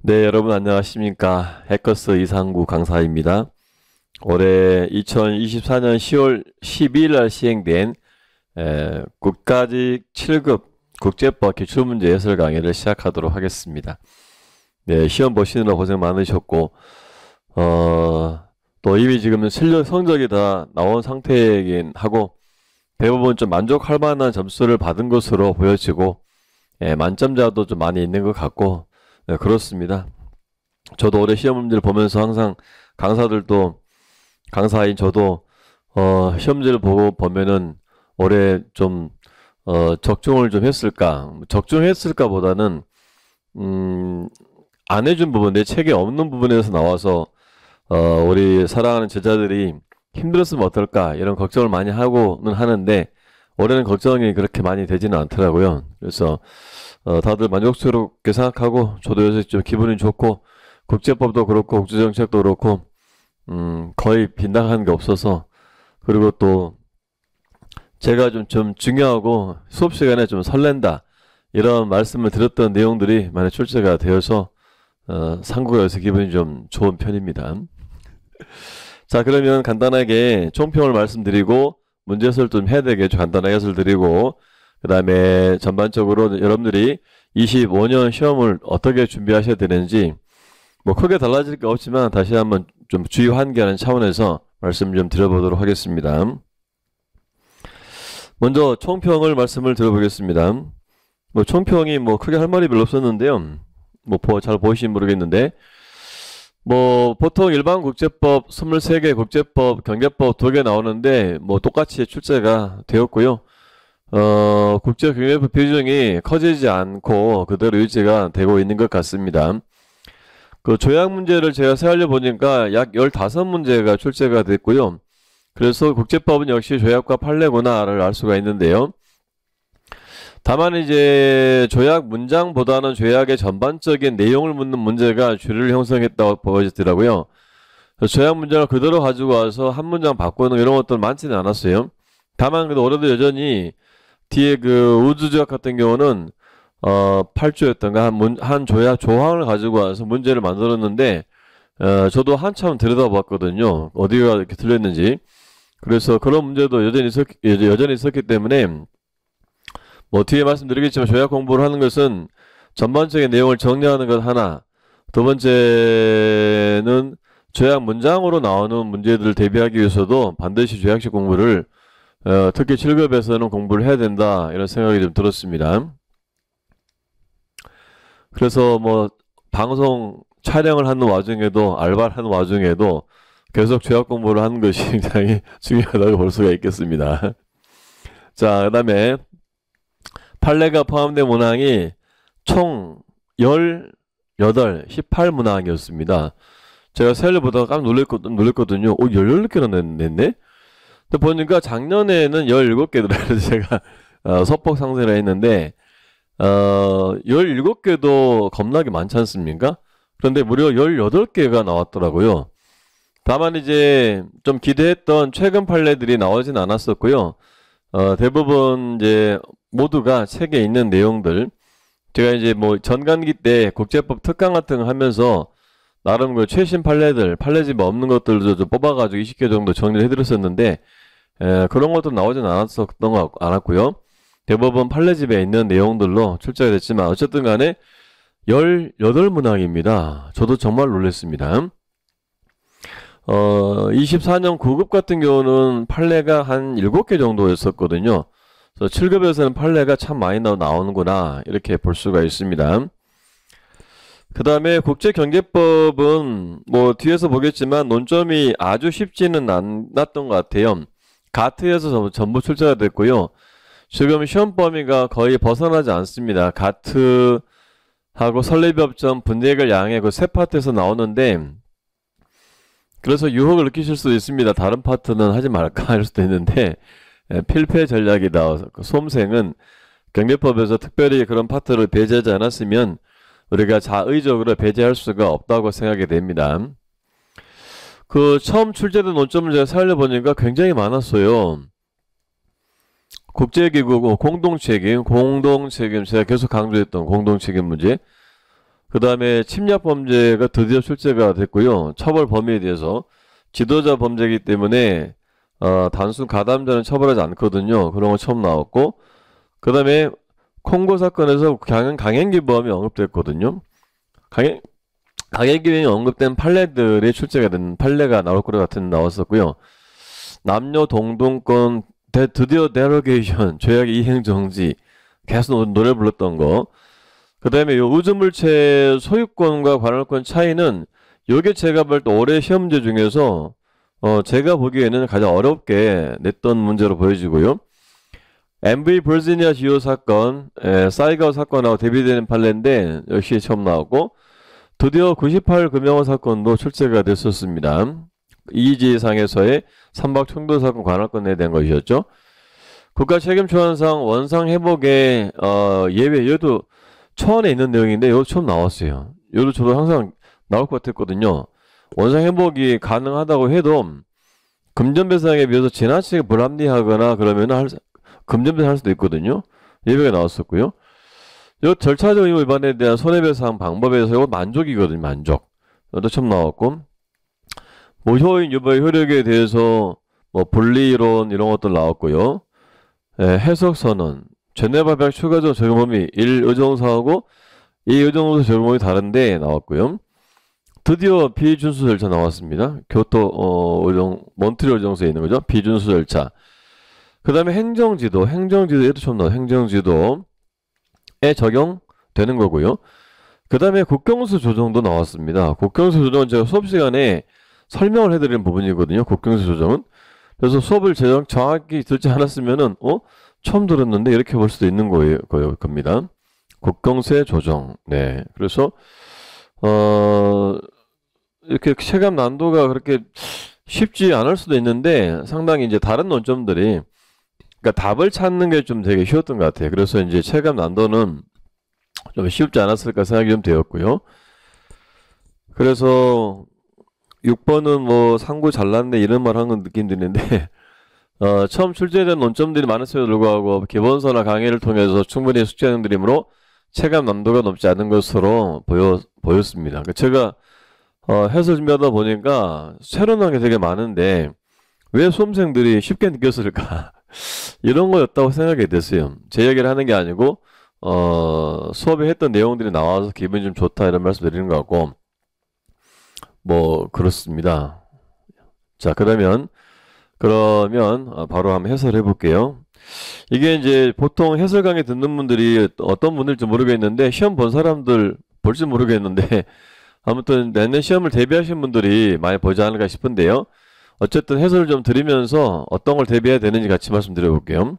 네, 여러분 안녕하십니까. 해커스 이상구 강사입니다. 올해 2024년 10월 12일 날 시행된 국가직 7급 국제법 기출문제 해설 강의를 시작하도록 하겠습니다. 네, 시험 보시느라 고생 많으셨고 또 이미 지금 실력 성적이 다 나온 상태이긴 하고 대부분 좀 만족할 만한 점수를 받은 것으로 보여지고 만점자도 좀 많이 있는 것 같고 네, 그렇습니다. 저도 올해 시험 문제를 보면서 항상 강사들도 강사인 저도 시험지를 보고 보면은 올해 좀 적중을 좀 했을까, 적중했을까 보다는 안 해준 부분, 내 책에 없는 부분에서 나와서 우리 사랑하는 제자들이 힘들었으면 어떨까 이런 걱정을 많이 하고는 하는데 올해는 걱정이 그렇게 많이 되지는 않더라고요. 그래서 다들 만족스럽게 생각하고 저도 요새 좀 기분이 좋고 국제법도 그렇고 국제정책도 그렇고 거의 빗나가는 게 없어서, 그리고 또 제가 좀 중요하고 수업 시간에 좀 설렌다 이런 말씀을 드렸던 내용들이 많이 출제가 되어서 상구가 요새 기분이 좀 좋은 편입니다. 자, 그러면 간단하게 총평을 말씀드리고 문제 해설 좀 해야 되겠죠. 간단하게 해설 드리고 그 다음에 전반적으로 여러분들이 25년 시험을 어떻게 준비하셔야 되는지 뭐 크게 달라질 게 없지만 다시 한번 좀 주의 환기하는 차원에서 말씀 좀 드려보도록 하겠습니다. 먼저 총평을 말씀을 드려보겠습니다. 뭐 총평이 뭐 크게 할 말이 별로 없었는데요. 뭐 잘 보이시는지 모르겠는데 뭐 보통 일반 국제법 23개, 국제법, 경제법 2개 나오는데 뭐 똑같이 출제가 되었고요. 국제경제법 비중이 커지지 않고 그대로 유지가 되고 있는 것 같습니다. 그 조약 문제를 제가 세알려 보니까 약 15문제가 출제가 됐고요. 그래서 국제법은 역시 조약과 판례구나를 알 수가 있는데요. 다만 이제 조약 문장보다는 조약의 전반적인 내용을 묻는 문제가 주류를 형성했다고 보여지더라고요. 조약 문장을 그대로 가지고 와서 한 문장 바꾸는 이런 것들은 많지는 않았어요. 다만 그래도 올해도 여전히 뒤에 그 우주조약 같은 경우는 8조였던가 한 조약 조항을 가지고 와서 문제를 만들었는데 저도 한참 들여다봤거든요. 어디가 이렇게 틀렸는지. 그래서 그런 문제도 여전히 있었기 때문에 뭐 뒤에 말씀드리겠지만 조약 공부를 하는 것은 전반적인 내용을 정리하는 것 하나, 두 번째는 조약 문장으로 나오는 문제들을 대비하기 위해서도 반드시 조약식 공부를 특히 7급에서는 공부를 해야 된다 이런 생각이 좀 들었습니다. 그래서 뭐 방송 촬영을 하는 와중에도 알바를 하는 와중에도 계속 조약 공부를 하는 것이 굉장히 중요하다고 볼 수가 있겠습니다. 자, 그 다음에 판례가 포함된 문항이 총 18문항이었습니다. 제가 세알려 보다가 깜짝 놀랬거든요. 18개나 냈네? 근데 보니까 작년에는 17개더라고요. 제가 소폭 상승을 했는데 17개도 겁나게 많지 않습니까? 그런데 무려 18개가 나왔더라고요. 다만 이제 좀 기대했던 최근 판례들이 나오진 않았었고요. 대부분 이제 모두가 책에 있는 내용들, 제가 이제 뭐 전반기 때 국제법 특강 같은 거 하면서 나름 그 최신 판례들, 판례집 없는 것들도 좀 뽑아가지고 20개 정도 정리를 해드렸었는데 그런 것도 나오진 않았고요. 대부분 판례집에 있는 내용들로 출제가 됐지만 어쨌든 간에 18문항입니다. 저도 정말 놀랐습니다. 24년 9급 같은 경우는 판례가 한 7개 정도였었거든요. 그래서 7급에서는 판례가 참 많이 나오는구나 이렇게 볼 수가 있습니다. 그 다음에 국제경제법은 뭐 뒤에서 보겠지만 논점이 아주 쉽지는 않았던 것 같아요. 가트에서 전부 출제가 됐고요. 지금 시험 범위가 거의 벗어나지 않습니다. 가트하고 설례법점 분해결 양의 그 세 파트에서 나오는데, 그래서 유혹을 느끼실 수도 있습니다. 다른 파트는 하지 말까 할 수도 있는데 필패 전략이다. 수험생은 경제법에서 특별히 그런 파트를 배제하지 않았으면 우리가 자의적으로 배제할 수가 없다고 생각이 됩니다. 그 처음 출제된 논점을 제가 살려보니까 굉장히 많았어요. 국제기구 공동책임, 제가 계속 강조했던 공동책임 문제. 그 다음에 침략 범죄가 드디어 출제가 됐고요. 처벌 범위에 대해서 지도자 범죄이기 때문에 단순 가담자는 처벌하지 않거든요. 그런 거 처음 나왔고, 그 다음에 콩고 사건에서 강행기범이 언급됐거든요. 강행기범이 언급된 판례들이 출제가 된 판례가 나올 것 같은 나왔었고요. 남녀 동등권 드디어 데로게이션 죄악 이행 정지 계속 노래 불렀던 거. 그 다음에 요 우주물체 소유권과 관할권 차이는 요게 제가 볼 때 올해 시험제 중에서 제가 보기에는 가장 어렵게 냈던 문제로 보여지고요. MV 버지니아 지오 사건, 사이가우 사건하고 대비되는 판례인데 역시 처음 나왔고, 드디어 98 금영호 사건도 출제가 됐었습니다. 이지상에서의 삼박 충돌 사건 관할권에 대한 것이었죠. 국가 책임 초안상 원상 회복의 예외, 얘도 초안에 있는 내용인데 이거 처음 나왔어요. 이거 저도 항상 나올 것 같았거든요. 원상 회복이 가능하다고 해도 금전배상에 비해서 지나치게 불합리하거나 그러면 금전배상 할 수도 있거든요. 예외가 나왔었고요. 이 절차적 의무 위반에 대한 손해배상 방법에서 이거 만족이거든요. 만족. 이것도 처음 나왔고, 무효인 유죄 효력에 대해서 뭐 분리론 이런 것들 나왔고요. 해석선언, 제네바 추가적 적용 범위 1 의정사하고 2 의정사 적용 범위 다른데 나왔고요. 드디어 비준수 절차 나왔습니다. 교토 몬트리올 의정서에 있는 거죠. 비준수 절차. 그 다음에 행정지도에도 좀 나와요. 행정지도에 적용되는 거고요. 그 다음에 국경수 조정도 나왔습니다. 국경수 조정은 제가 수업 시간에 설명을 해드리는 부분이거든요. 국경수 조정은. 그래서 수업을 정확히 듣지 않았으면은 처음 들었는데 이렇게 볼 수도 있는 겁니다. 국경세 조정. 네. 그래서 이렇게 체감 난도가 그렇게 쉽지 않을 수도 있는데 상당히 이제 다른 논점들이, 그러니까 답을 찾는 게 좀 되게 쉬웠던 것 같아요. 그래서 이제 체감 난도는 좀 쉽지 않았을까 생각이 좀 되었고요. 그래서 6번은 뭐 상구 잘났네 이런 말 하는 느낌 드는데 처음 출제된 논점들이 많았음에도 불구하고 기본서나 강의를 통해서 충분히 숙지하는 드림으로 체감 난도가 높지 않은 것으로 보였습니다. 제가 해설 준비하다 보니까 새로운 게 되게 많은데 왜 수험생들이 쉽게 느꼈을까 이런 거였다고 생각이 됐어요. 제 얘기를 하는 게 아니고 수업에 했던 내용들이 나와서 기분이 좀 좋다 이런 말씀 드리는 것 같고, 뭐 그렇습니다. 자, 그러면 바로 한번 해설해 볼게요. 이게 이제 보통 해설 강의 듣는 분들이 어떤 분일지 모르겠는데 시험 본 사람들 볼지 모르겠는데 아무튼 내년 시험을 대비하신 분들이 많이 보지 않을까 싶은데요. 어쨌든 해설을 좀 드리면서 어떤 걸 대비해야 되는지 같이 말씀드려 볼게요.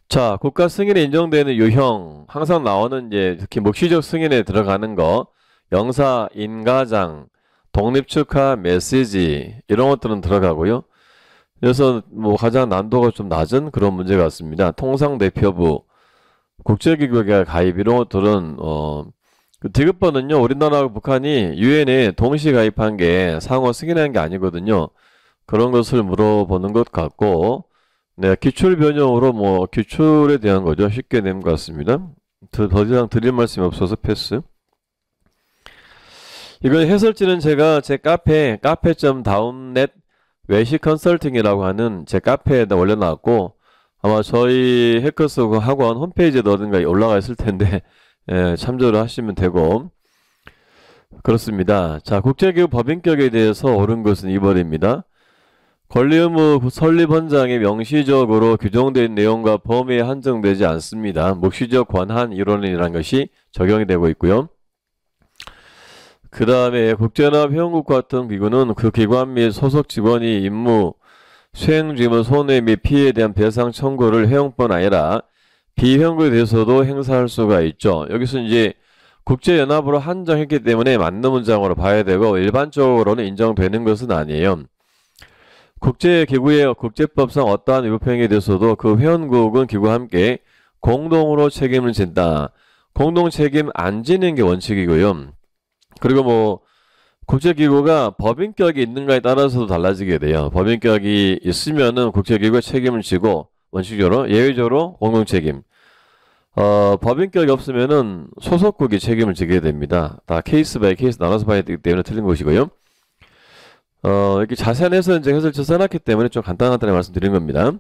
자, 국가 승인에 인정되는 유형, 항상 나오는 이제 특히 묵시적 승인에 들어가는 거, 영사, 인가장, 독립축하, 메시지 이런 것들은 들어가고요. 그래서 뭐 가장 난도가 좀 낮은 그런 문제 같습니다. 통상대표부, 국제기구에 가입 이런 것들은 디귿번은요, 우리나라하고 북한이 유엔에 동시 가입한 게 상호 승인한 게 아니거든요. 그런 것을 물어보는 것 같고, 네, 기출 변형으로 뭐 기출에 대한 거죠. 쉽게 낸 것 같습니다. 더 이상 드릴 말씀이 없어서 패스. 이건 해설지는 제가 제 카페.다운넷 외식 컨설팅이라고 하는 제 카페에다 올려놨고, 아마 저희 해커스 학원 홈페이지에도 어딘가 올라가 있을 텐데 참조를 하시면 되고, 그렇습니다. 자, 국제기구 법인격에 대해서 옳은 것은 2번입니다. 권리의무 설립헌장에 명시적으로 규정된 내용과 범위에 한정되지 않습니다. 묵시적 권한 이론이라는 것이 적용이 되고 있고요. 그 다음에 국제연합 회원국 같은 기구는 그 기관 및 소속 직원이 임무, 수행 중인 손해 및 피해에 대한 배상 청구를 회원뿐 아니라 비회원국에 대해서도 행사할 수가 있죠. 여기서 이제 국제연합으로 한정했기 때문에 맞는 문장으로 봐야 되고 일반적으로는 인정되는 것은 아니에요. 국제기구의 국제법상 어떠한 위법행위에 대해서도 그 회원국은 기구와 함께 공동으로 책임을 진다. 공동 책임 안 지는 게 원칙이고요. 그리고 뭐 국제기구가 법인격이 있는가에 따라서도 달라지게 돼요. 법인격이 있으면은 국제기구가 책임을 지고 원칙적으로 예외적으로 공동책임. 법인격이 없으면은 소속국이 책임을 지게 됩니다. 다 케이스 바이 케이스 나눠서 봐야 되기 때문에 틀린 것이고요. 이렇게 자세한 해설을 써놨기 때문에 좀 간단하게 말씀드린 겁니다.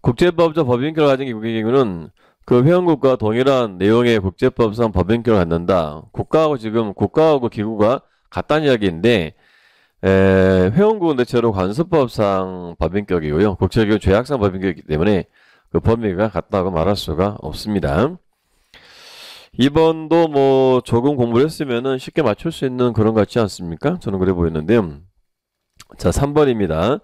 국제법적 법인격을 가진 기구는 그 회원국과 동일한 내용의 국제법상 법인격을 갖는다. 국가하고 기구가 같다는 이야기인데, 회원국은 대체로 관습법상 법인격이고요. 국제기구 조약상 법인격이기 때문에 그 범위가 같다고 말할 수가 없습니다. 2번도 뭐 조금 공부를 했으면은 쉽게 맞출 수 있는 그런 것 같지 않습니까? 저는 그래 보였는데요. 자, 3번입니다.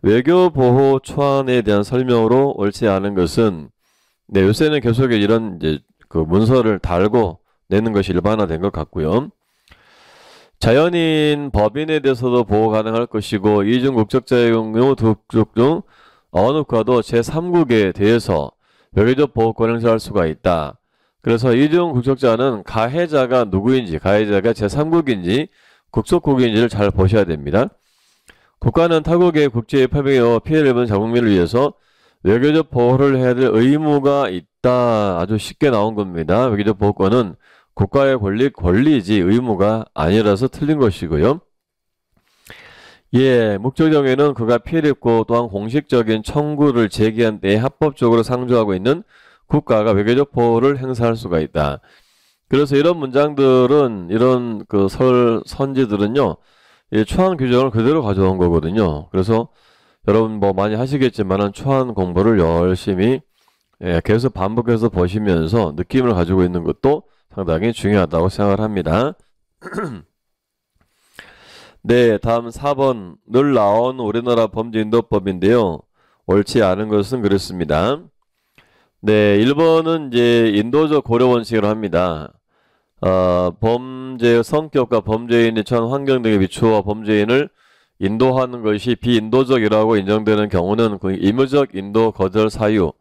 외교보호 초안에 대한 설명으로 옳지 않은 것은, 네, 요새는 계속 이런 이제 그 문서를 달고 내는 것이 일반화된 것 같고요. 자연인 법인에 대해서도 보호 가능할 것이고, 이중 국적자의 경우 두쪽 중 어느 국가도 제3국에 대해서 외교적 보호권을 행사할 수가 있다. 그래서 이중 국적자는 가해자가 누구인지, 가해자가 제3국인지 국속국인지를 잘 보셔야 됩니다. 국가는 타국의 국제에 파병하여 피해를 입은 자국민을 위해서 외교적 보호를 해야 될 의무가 있다. 아주 쉽게 나온 겁니다. 외교적 보호권은 국가의 권리지 의무가 아니라서 틀린 것이고요. 예, 목적경에는 그가 피해를 입고 또한 공식적인 청구를 제기한 때에 합법적으로 상주하고 있는 국가가 외교적 보호를 행사할 수가 있다. 그래서 이런 문장들은, 이런 그 선지들은요, 이 초안 규정을 그대로 가져온 거거든요. 그래서 여러분 뭐 많이 하시겠지만은 초안 공부를 열심히 계속 반복해서 보시면서 느낌을 가지고 있는 것도 상당히 중요하다고 생각을 합니다. 네, 다음 4번 늘 나온 우리나라 범죄인도법인데요. 옳지 않은 것은 그렇습니다. 네, 1번은 이제 인도적 고려 원칙을 합니다. 범죄의 성격과 범죄인의 처한 환경 등에 비추어 범죄인을 인도하는 것이 비인도적이라고 인정되는 경우는 그 의무적 인도 거절 사유,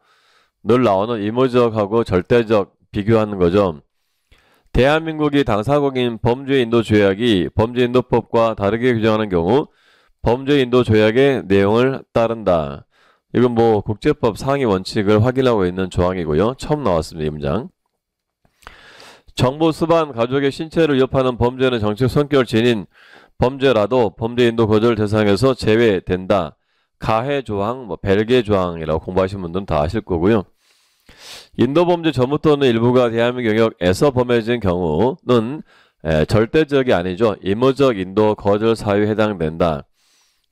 늘 나오는 의무적하고 절대적 비교하는 거죠. 대한민국이 당사국인 범죄인도조약이 범죄인도법과 다르게 규정하는 경우 범죄인도조약의 내용을 따른다. 이건 뭐 국제법 상위 원칙을 확인하고 있는 조항이고요. 처음 나왔습니다. 이 문장. 정부 수반 가족의 신체를 위협하는 범죄는 정치적 성격을 지닌 범죄라도 범죄인도 거절 대상에서 제외된다. 가해 조항, 뭐 벨게 조항이라고 공부하신 분들은 다 아실 거고요. 인도범죄 전부터는 일부가 대한민국 영역에서 범해진 경우는 절대적이 아니죠. 의무적 인도 거절 사유에 해당된다.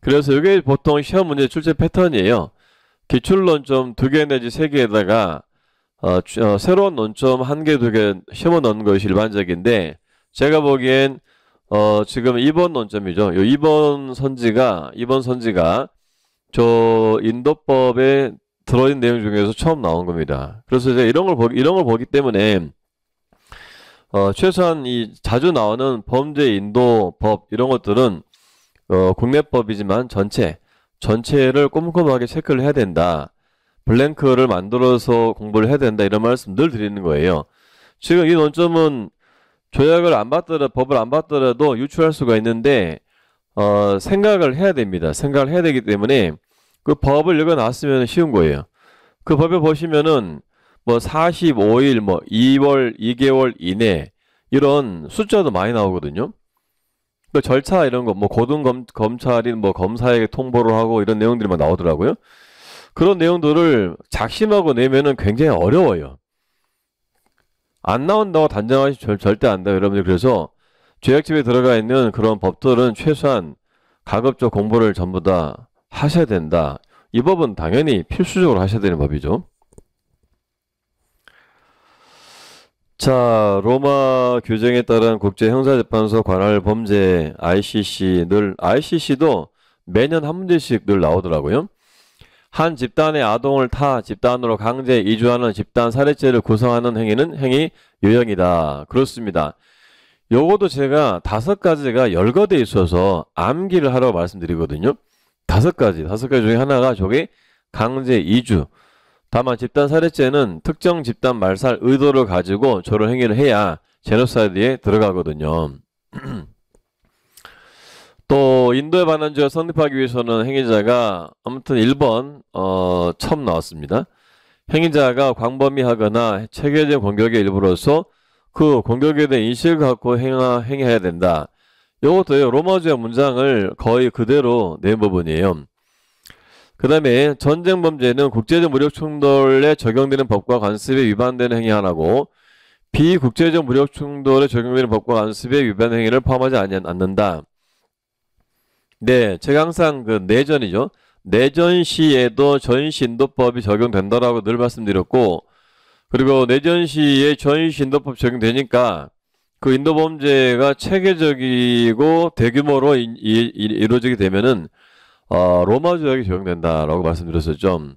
그래서 이게 보통 시험 문제 출제 패턴이에요. 기출 논점 2개 내지 3개에다가 새로운 논점 1개, 2개 시험을 넣는 것이 일반적인데, 제가 보기엔 지금 2번 논점이죠. 요 2번 선지가 저 인도법에 들어있는 내용 중에서 처음 나온 겁니다. 그래서 이제 이런 걸 보기 때문에 최소한 이 자주 나오는 범죄 인도법 이런 것들은 국내법이지만 전체를 꼼꼼하게 체크를 해야 된다. 블랭크를 만들어서 공부를 해야 된다. 이런 말씀 늘 드리는 거예요. 지금 이 논점은 조약을 안 받더라도, 법을 안 받더라도 유출할 수가 있는데 생각을 해야 됩니다. 생각을 해야 되기 때문에 그 법을 읽어놨으면 쉬운 거예요. 그 법에 보시면은 뭐 45일, 뭐 2개월 이내 이런 숫자도 많이 나오거든요. 그 절차 이런 거, 뭐 검찰이 뭐 검사에게 통보를 하고 이런 내용들이 막 나오더라고요. 그런 내용들을 작심하고 내면은 굉장히 어려워요. 안 나온다고 단정하시 절대 안 돼요, 여러분들. 그래서 조약집에 들어가 있는 그런 법들은 최소한 가급적 공부를 전부 다 하셔야 된다. 이 법은 당연히 필수적으로 하셔야 되는 법이죠. 자, 로마 규정에 따른 국제형사재판소 관할 범죄 ICC도 매년 한 문제씩 늘 나오더라고요. 한 집단의 아동을 타 집단으로 강제 이주하는 집단 살해죄를 구성하는 행위는 행위 유형이다. 그렇습니다. 요것도 제가 5가지가 열거돼 있어서 암기를 하라고 말씀드리거든요. 5가지 중에 하나가 저게 강제 이주. 다만 집단 살해죄는 특정 집단 말살 의도를 가지고 저런 행위를 해야 제노사이드에 들어가거든요. 또 인도에 관한 죄가 성립하기 위해서는 행위자가 아무튼 1번 처음 나왔습니다. 행위자가 광범위하거나 체계적인 공격의 일부로서 그 공격에 대한 인식을 갖고 행해야 된다. 이것도요, 로마주의 문장을 거의 그대로 낸 부분이에요. 그 다음에 전쟁 범죄는 국제적 무력 충돌에 적용되는 법과 관습에 위반되는 행위 하나고, 비국제적 무력 충돌에 적용되는 법과 관습에 위반 행위를 포함하지 않는다. 네, 제가 항상 그 내전이죠. 내전 시에도 전시인도법이 적용된다라고 늘 말씀드렸고, 그리고 내전 시에 전시인도법 적용되니까 그 인도범죄가 체계적이고 대규모로 이루어지게 되면은 로마 조약이 적용된다라고 말씀드렸었죠.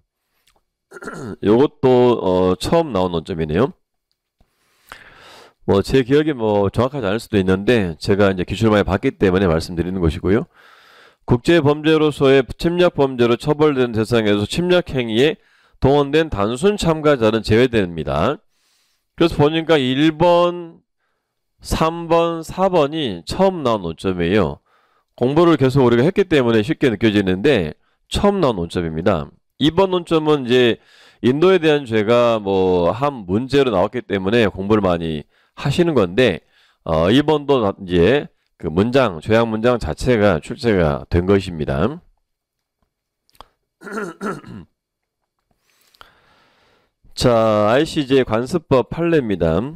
이것도 처음 나온 논점이네요. 뭐 제 기억이 뭐 정확하지 않을 수도 있는데 제가 이제 기출을 많이 봤기 때문에 말씀드리는 것이고요. 국제범죄로서의 침략범죄로 처벌되는 대상에서 침략행위에 동원된 단순 참가자는 제외됩니다. 그래서 보니까 1번, 3번, 4번이 처음 나온 논점이에요. 공부를 계속 우리가 했기 때문에 쉽게 느껴지는데 처음 나온 논점입니다. 2번 논점은 이제 인도에 대한 죄가 뭐 한 문제로 나왔기 때문에 공부를 많이 하시는 건데 2번도 이제 그 문장, 조약 문장 자체가 출제가 된 것입니다. 자, ICJ 관습법 판례입니다.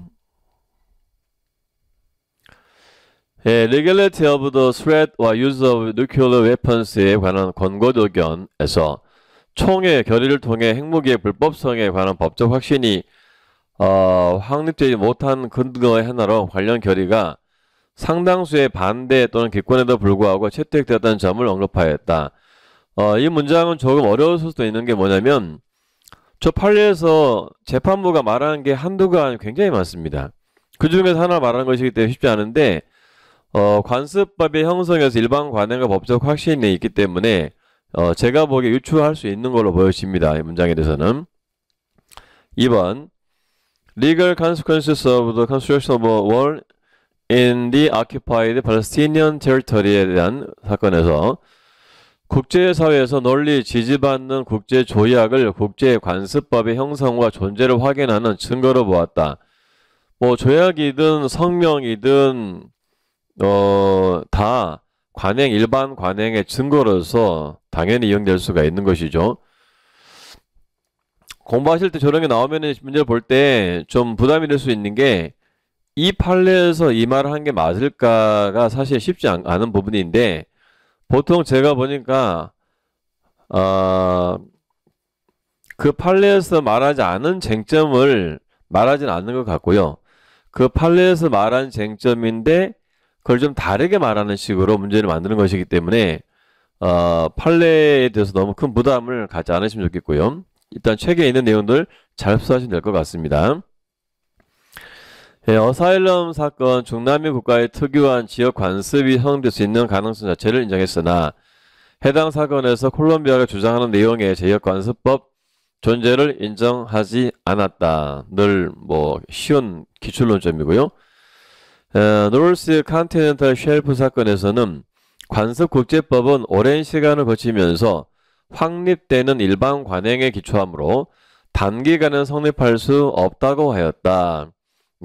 Legality of the threat or use of nuclear weapons에 관한 권고조견에서 총의 결의를 통해 핵무기의 불법성에 관한 법적 확신이 확립되지 못한 근거의 하나로 관련 결의가 상당수의 반대 또는 기권에도 불구하고 채택되었다는 점을 언급하였다. 이 문장은 조금 어려울 수도 있는 게 뭐냐면 저 판례에서 재판부가 말하는 게 한두가 아니고 굉장히 많습니다. 그 중에서 하나 말하는 것이기 때문에 쉽지 않은데 관습법의 형성에서 일반 관행과 법적 확신이 있기 때문에 제가 보기에 유추할 수 있는 걸로 보여집니다. 이 문장에 대해서는. 2번 Legal consequences of the construction of a wall in the occupied Palestinian territory에 대한 사건에서 국제사회에서 널리 지지받는 국제조약을 국제관습법의 형성과 존재를 확인하는 증거로 보았다. 뭐 조약이든 성명이든 다 관행, 일반 관행의 증거로서 당연히 이용될 수가 있는 것이죠. 공부하실 때 저런 게 나오면 문제를 볼 때 좀 부담이 될 수 있는 게 이 판례에서 이 말을 한 게 맞을까가 사실 쉽지 않은 부분인데 보통 제가 보니까 그 판례에서 말하지 않은 쟁점을 말하지는 않는 것 같고요. 그 판례에서 말한 쟁점인데 그걸 좀 다르게 말하는 식으로 문제를 만드는 것이기 때문에 판례에 대해서 너무 큰 부담을 갖지 않으시면 좋겠고요. 일단 책에 있는 내용들 잘 흡수하시면 될 것 같습니다. 어사일럼 사건 중남미 국가의 특유한 지역 관습이 형성될 수 있는 가능성 자체를 인정했으나 해당 사건에서 콜롬비아가 주장하는 내용의 지역 관습법 존재를 인정하지 않았다. 늘 뭐 쉬운 기출론점이고요. 노스 컨티넨탈 쉘프 사건에서는 관습국제법은 오랜 시간을 거치면서 확립되는 일반 관행에 기초하므로 단기간에 성립할 수 없다고 하였다.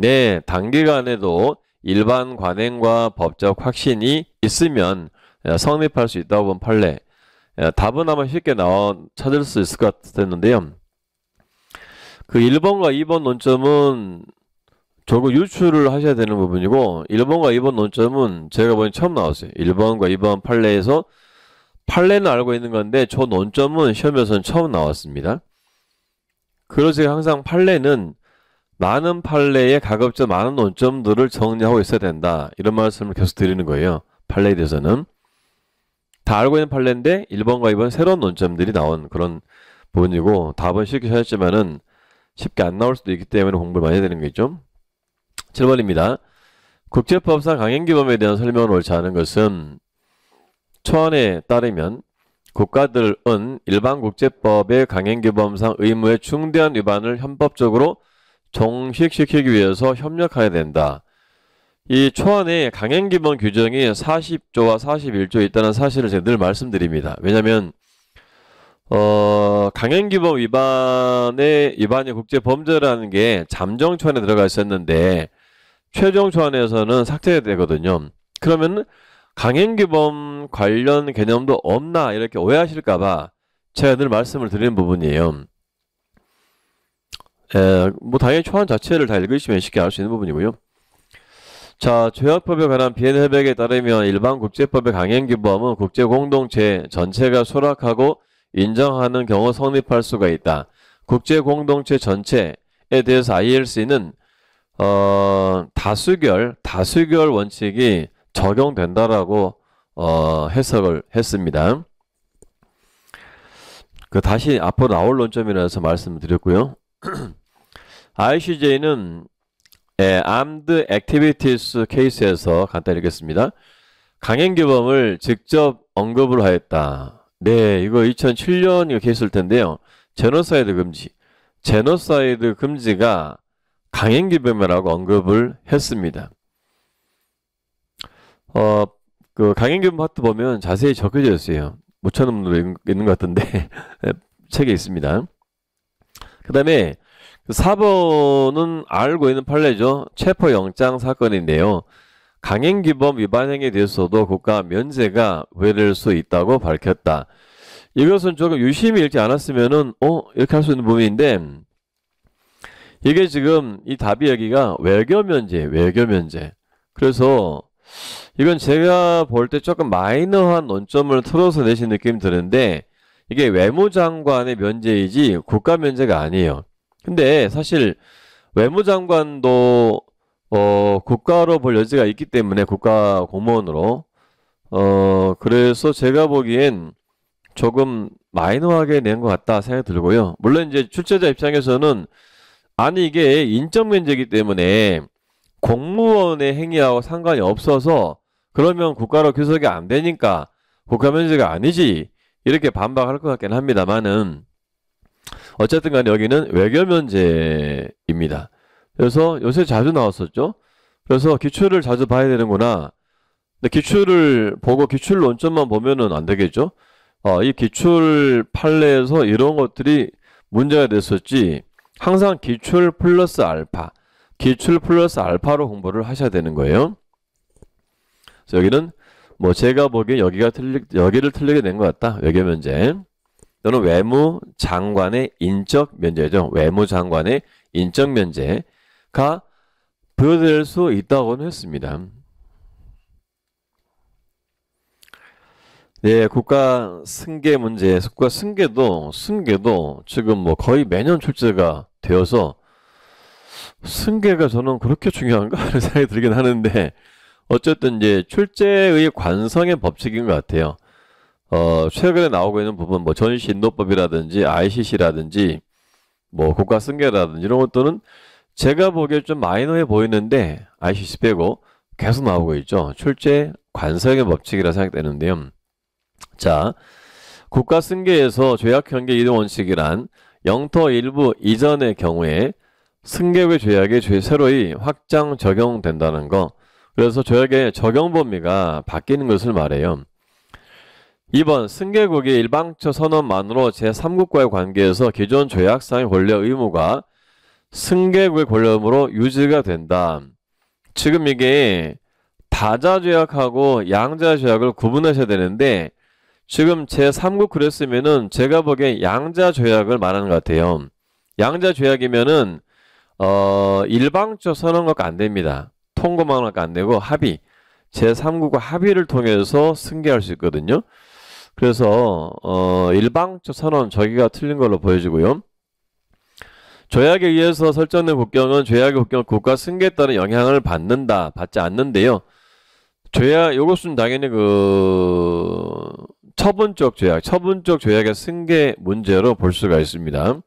네, 단기간에도 일반 관행과 법적 확신이 있으면 성립할 수 있다고 본 판례. 답은 아마 쉽게 찾을 수 있을 것 같았는데요. 그 1번과 2번 논점은 조금 유추를 하셔야 되는 부분이고 1번과 2번 논점은 제가 보니 처음 나왔어요. 1번과 2번 판례에서 판례는 알고 있는 건데 저 논점은 시험에서는 처음 나왔습니다. 그래서 항상 판례는 많은 판례에 가급적 많은 논점들을 정리하고 있어야 된다. 이런 말씀을 계속 드리는 거예요. 판례에 대해서는. 다 알고 있는 판례인데 1번과 2번 새로운 논점들이 나온 그런 부분이고 답은 쉽게 하셨지만은 쉽게 안 나올 수도 있기 때문에 공부를 많이 해야 되는 거죠. 7번입니다. 국제법상 강행규범에 대한 설명을 옳지 않은 것은 초안에 따르면 국가들은 일반 국제법의 강행규범상 의무의 중대한 위반을 헌법적으로 종식시키기 위해서 협력해야 된다. 이 초안에 강행규범 규정이 40조와 41조에 있다는 사실을 제가 늘 말씀드립니다. 왜냐하면 강행규범 위반이 국제범죄라는 게 잠정초안에 들어가 있었는데 최종 초안에서는 삭제되거든요. 그러면 강행규범 관련 개념도 없나 이렇게 오해하실까봐 제가 늘 말씀을 드리는 부분이에요. 뭐 당연히 초안 자체를 다 읽으시면 쉽게 알 수 있는 부분이고요. 자, 조약법에 관한 비엔 협약에 따르면 일반 국제법의 강행규범은 국제공동체 전체가 수락하고 인정하는 경우 성립할 수가 있다. 국제공동체 전체에 대해서 ILC는 다수결 원칙이 적용된다라고 해석을 했습니다. 다시 앞으로 나올 논점이라서 말씀을 드렸고요. ICJ는 Armed Activities 케이스에서 간단히 읽겠습니다. 강행규범을 직접 언급을 하였다. 네, 이거 2007년 케이스일 텐데요. 제노사이드 금지가 강행규범이라고 언급을 했습니다. 강행규범 파트 보면 자세히 적혀져 있어요. 못 찾는 분도 있는 것 같은데 책에 있습니다. 그 다음에 4번은 알고 있는 판례죠. 체포영장 사건인데요. 강행규범 위반 행위에 대해서도 국가 면제가 외래될 수 있다고 밝혔다. 이것은 조금 유심히 읽지 않았으면은 이렇게 할 수 있는 부분인데 이게 지금 이 답이 여기가 외교면제. 그래서 이건 제가 볼 때 조금 마이너한 논점을 틀어서 내신 느낌이 드는데 이게 외무장관의 면제이지 국가 면제가 아니에요. 근데 사실 외무장관도 국가로 볼 여지가 있기 때문에 국가 공무원으로 그래서 제가 보기엔 조금 마이너하게 낸 것 같다 생각이 들고요. 물론 이제 출제자 입장에서는 아니 이게 인적 면제이기 때문에 공무원의 행위하고 상관이 없어서 그러면 국가로 귀속이 안 되니까 국가 면제가 아니지 이렇게 반박할 것 같긴 합니다만은 어쨌든 간에 여기는 외교 면제입니다. 그래서 요새 자주 나왔었죠. 그래서 기출을 자주 봐야 되는구나. 근데 기출을 보고 기출 논점만 보면은 안 되겠죠. 이 기출 판례에서 이런 것들이 문제가 됐었지. 항상 기출 플러스 알파로 공부를 하셔야 되는 거예요. 그래서 여기는 뭐 제가 보기엔 여기를 틀리게 된 것 같다. 외교 면제. 또는 외무장관의 인적 면제죠. 외무장관의 인적 면제가 부여될 수 있다고는 했습니다. 네, 국가 승계 문제, 국가 승계도 지금 뭐 거의 매년 출제가 되어서 승계가 저는 그렇게 중요한가 하는 생각이 들긴 하는데 어쨌든 이제 출제의 관성의 법칙인 것 같아요. 최근에 나오고 있는 부분, 뭐 전시인도법이라든지 ICC라든지 뭐 국가 승계라든지 이런 것들은 제가 보기에 좀 마이너해 보이는데 ICC 빼고 계속 나오고 있죠. 출제 관성의 법칙이라 생각되는데요. 자, 국가 승계에서 조약 현계 이동 원칙이란 영토 일부 이전의 경우에 승계의 조약이 새로이 확장 적용된다는 거. 그래서 조약의 적용 범위가 바뀌는 것을 말해요. 2번 승계국이 일방적 선언만으로 제3국과의 관계에서 기존 조약상의 권리 의무가 승계국의 권리 의무로 유지가 된다. 지금 이게 다자조약하고 양자조약을 구분하셔야 되는데 지금 제3국 그랬으면은 제가 보기엔 양자조약을 말하는 것 같아요. 양자조약이면은 일방적 선언밖에 안 됩니다. 통고만 밖에 안 되고 합의 제3국과 합의를 통해서 승계할 수 있거든요. 그래서 일방적 선언 저기가 틀린 걸로 보여지고요. 조약에 의해서 설정된 국경은 조약의 국경 국가 승계에 따른 영향을 받지 않는데요. 이것은 당연히 처분적 조약의 승계 문제로 볼 수가 있습니다.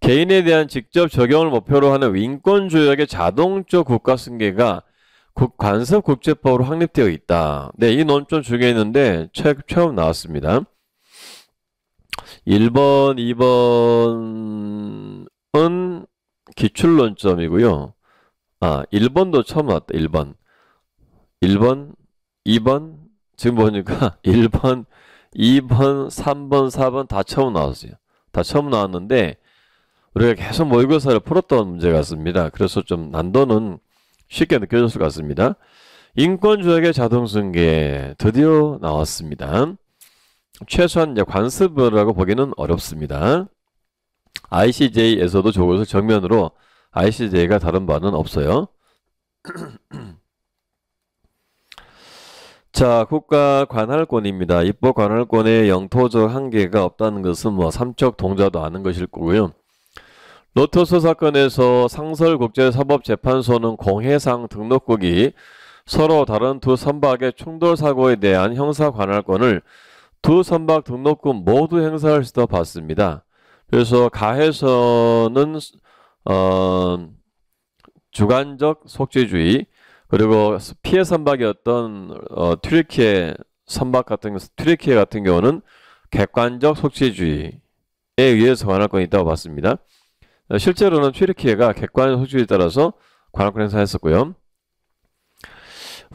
개인에 대한 직접 적용을 목표로 하는 인권조약의 자동적 국가 승계가 관습국제법으로 확립되어 있다. 네, 이 논점 중에 있는데 처음 나왔습니다. 1번, 2번은 기출논점이고요. 1번도 처음 나왔다. 1번, 2번 지금 보니까 1번, 2번, 3번, 4번 다 처음 나왔어요. 다 처음 나왔는데 우리가 계속 모의고사를 풀었던 문제 같습니다. 그래서 좀 난도는 쉽게 느껴졌을 것 같습니다. 인권조약의 자동승계 드디어 나왔습니다. 최소한 이제 관습이라고 보기는 어렵습니다. ICJ에서도 저것을 정면으로 ICJ가 다른 바는 없어요. 자, 국가 관할권입니다. 입법 관할권에 영토적 한계가 없다는 것은 뭐 삼척 동자도 아는 것일 거고요. 로터스 사건에서 상설국제사법재판소는 공해상 등록국이 서로 다른 두 선박의 충돌 사고에 대한 형사 관할권을 두 선박 등록국 모두 행사할 수 있다고 봤습니다. 그래서 가해선은 주관적 속죄주의, 그리고 피해 선박이었던 튀르키예 선박 같은 튀르키예 같은 경우는 객관적 속죄주의에 의해서 관할권이 있다고 봤습니다. 실제로는 튀르키예가 객관적 속죄주의에 따라서 관할권 행사했었고요.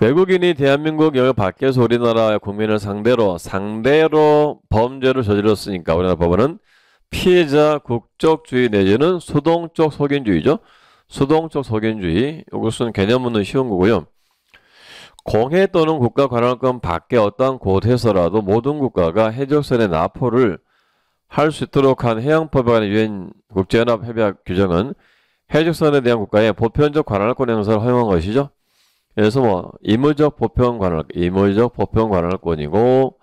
외국인이 대한민국 영역 밖에서 우리나라 국민을 상대로 범죄를 저질렀으니까 우리나라 법원은 피해자 국적주의 내지는 수동적 속인주의죠. 수동적 속인주의. 이것은 개념은 쉬운 거고요. 공해 또는 국가 관할권 밖에 어떠한 곳에서라도 모든 국가가 해적선의 납포를 할 수 있도록 한 해양법에 관한 유엔 국제연합 협약 규정은 해적선에 대한 국가의 보편적 관할권 행사를 허용한 것이죠. 그래서 뭐 임의적 보편 관할권이고,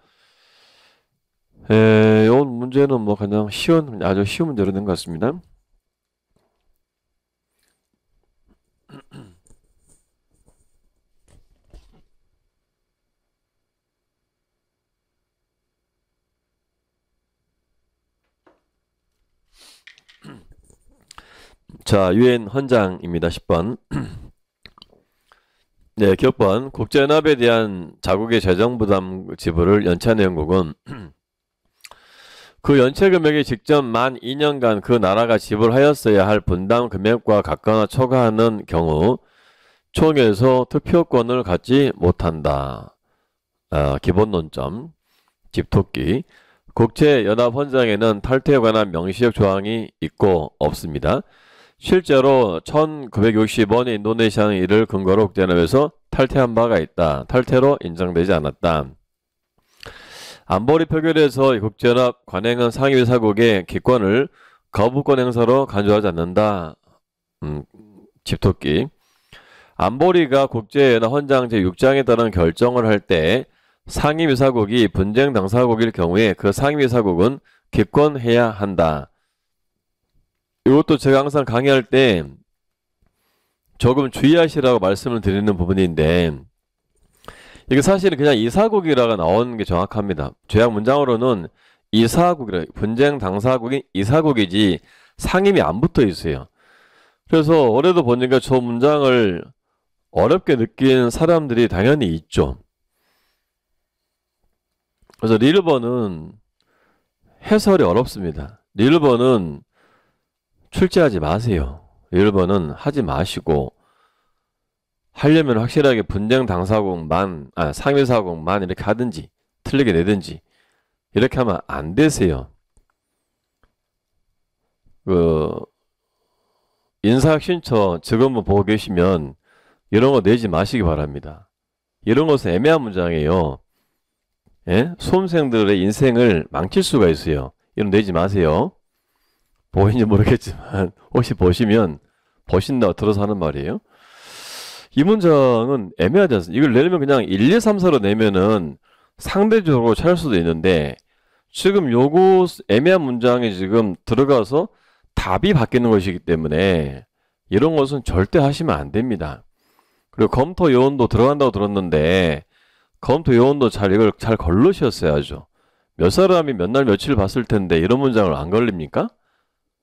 이 문제는 뭐 그냥 아주 쉬운 문제로 된 것 같습니다. 자, 유엔 헌장입니다. 10번. 네, 격번. 국제연합에 대한 자국의 재정부담 지불을 연체하는 영국은 그 연체 금액이 직접 만 2년간 그 나라가 지불하였어야 할 분담 금액과 같거나 초과하는 경우 총회에서 투표권을 갖지 못한다. 기본 논점. 집토끼. 국제연합 헌장에는 탈퇴에 관한 명시적 조항이 있고 없습니다. 실제로 1960원의 인도네시아는 이를 근거로 국제연합에서 탈퇴한 바가 있다. 탈퇴로 인정되지 않았다. 안보리 표결에서 국제연합 관행은 상위사국의 기권을 거부권 행사로 간주하지 않는다. 집토끼. 안보리가 국제연합 헌장 제6장에 따른 결정을 할 때 상임이사국이 분쟁 당사국일 경우에 그 상임이사국은 기권해야 한다. 이것도 제가 항상 강의할 때 조금 주의하시라고 말씀을 드리는 부분인데, 이게 사실은 그냥 이사국이라고 나오는 게 정확합니다. 조약 문장으로는 분쟁 당사국이 이사국이지 상임이 안 붙어 있어요. 그래서 올해도 보니까 저 문장을 어렵게 느끼는 사람들이 당연히 있죠. 그래서 릴버는 해설이 어렵습니다. 릴버는 출제하지 마세요. 1번은 하지 마시고, 하려면 확실하게 분쟁 당사국만, 상위사국만 이렇게 하든지 틀리게 내든지 이렇게 하면 안 되세요. 인사혁신처 지금은 보고 계시면 이런 거 내지 마시기 바랍니다. 이런 것은 애매한 문장이에요. 예? 수험생들의 인생을 망칠 수가 있어요. 이런 거 내지 마세요. 보이는지 모르겠지만 혹시 보신다고 들어서 하는 말이에요. 이 문장은 애매하지 않습니까? 이걸 내려면 그냥 1, 2, 3, 4로 내면은 상대적으로 찾을 수도 있는데, 지금 요거 애매한 문장이 지금 들어가서 답이 바뀌는 것이기 때문에 이런 것은 절대 하시면 안 됩니다. 그리고 검토 요원도 들어간다고 들었는데 검토 요원도 이걸 잘 걸르셨어야죠. 몇 사람이 몇 날 며칠 봤을 텐데 이런 문장을 안 걸립니까?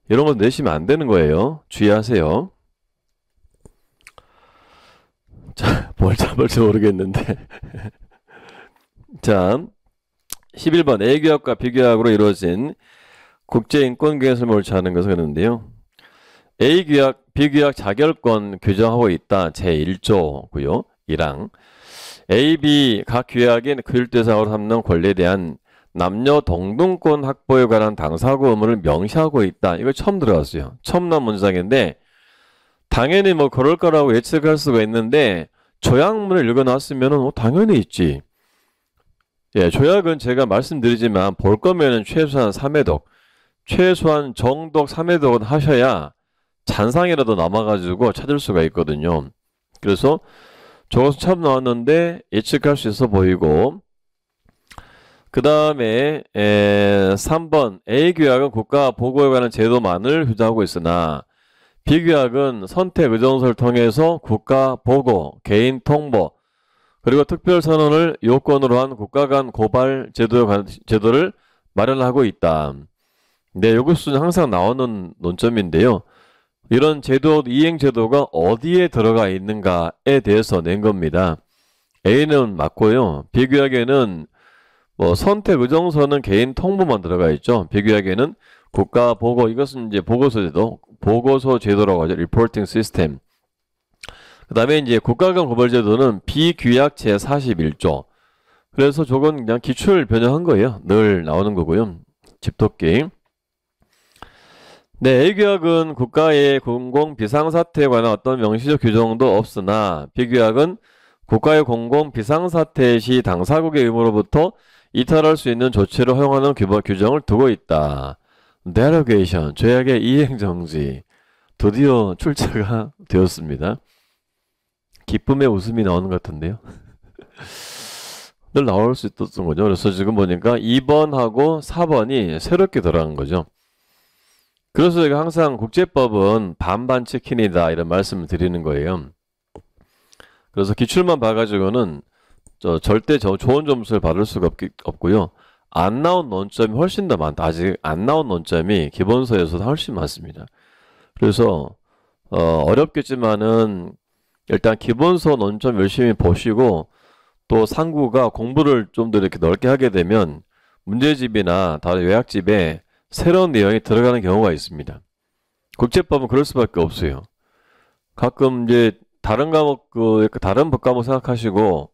이런 거 내시면 안 되는 거예요. 주의하세요. 자, 뭘 잡을지 모르겠는데. 자, 11번 A규약과 B규약으로 이루어진 국제인권계에서 옳지않은 것을 그랬는데요. A규약, B규약 자결권 규정하고 있다. 제1조고요. 1항. A, B 각 규약인 규율 대상으로 삼는 권리에 대한 남녀 동등권 확보에 관한 당사고 의무를 명시하고 있다. 이거 처음 들어봤어요. 처음 나온 문장인데 당연히 뭐 그럴 거라고 예측할 수가 있는데 조약문을 읽어놨으면 당연히 있지. 예, 조약은 제가 말씀드리지만 볼 거면은 최소한 3회독, 최소한 정독 3회독은 하셔야 잔상이라도 남아가지고 찾을 수가 있거든요. 그래서 저것은 처음 나왔는데 예측할 수 있어 보이고, 그 다음에 3번 A규약은 국가 보고에 관한 제도만을 규정하고 있으나 B규약은 선택 의정서를 통해서 국가 보고, 개인 통보, 그리고 특별선언을 요건으로 한 국가 간 고발 제도를 마련하고 있다. 네, 여기서는 항상 나오는 논점인데요. 이런 제도, 이행 제도가 어디에 들어가 있는가에 대해서 낸 겁니다. A는 맞고요. B규약에는 뭐 선택 의정서는 개인 통보만 들어가 있죠. B규약에는 국가 보고, 이것은 이제 보고서 제도라고 하죠. 리포팅 시스템. 그 다음에 이제 국가 간 고발 제도는 B규약 제41조. 그래서 저건 그냥 기출 변형한 거예요. 늘 나오는 거고요. 집토끼. 네, A규약은 국가의 공공 비상사태에 관한 어떤 명시적 규정도 없으나 B규약은 국가의 공공 비상사태 시 당사국의 의무로부터 이탈할 수 있는 조치를 허용하는 규정을 두고 있다. derogation, 조약의 이행정지. 드디어 출제가 되었습니다. 기쁨의 웃음이 나오는 것 같은데요. 늘 나올 수 있었던 거죠. 그래서 지금 보니까 2번하고 4번이 새롭게 들어간 거죠. 그래서 제가 항상 국제법은 반반 치킨이다 이런 말씀을 드리는 거예요. 그래서 기출만 봐가지고는 절대 좋은 점수를 받을 수가 없고요. 안 나온 논점이 훨씬 더 많다. 아직 안 나온 논점이 기본서에서도 훨씬 많습니다. 그래서 어렵겠지만은 일단 기본서 논점 열심히 보시고 또 상구가 공부를 좀 더 이렇게 넓게 하게 되면 문제집이나 다른 요약집에 새로운 내용이 들어가는 경우가 있습니다. 국제법은 그럴 수밖에 없어요. 가끔 이제 다른 과목, 다른 법과목 생각하시고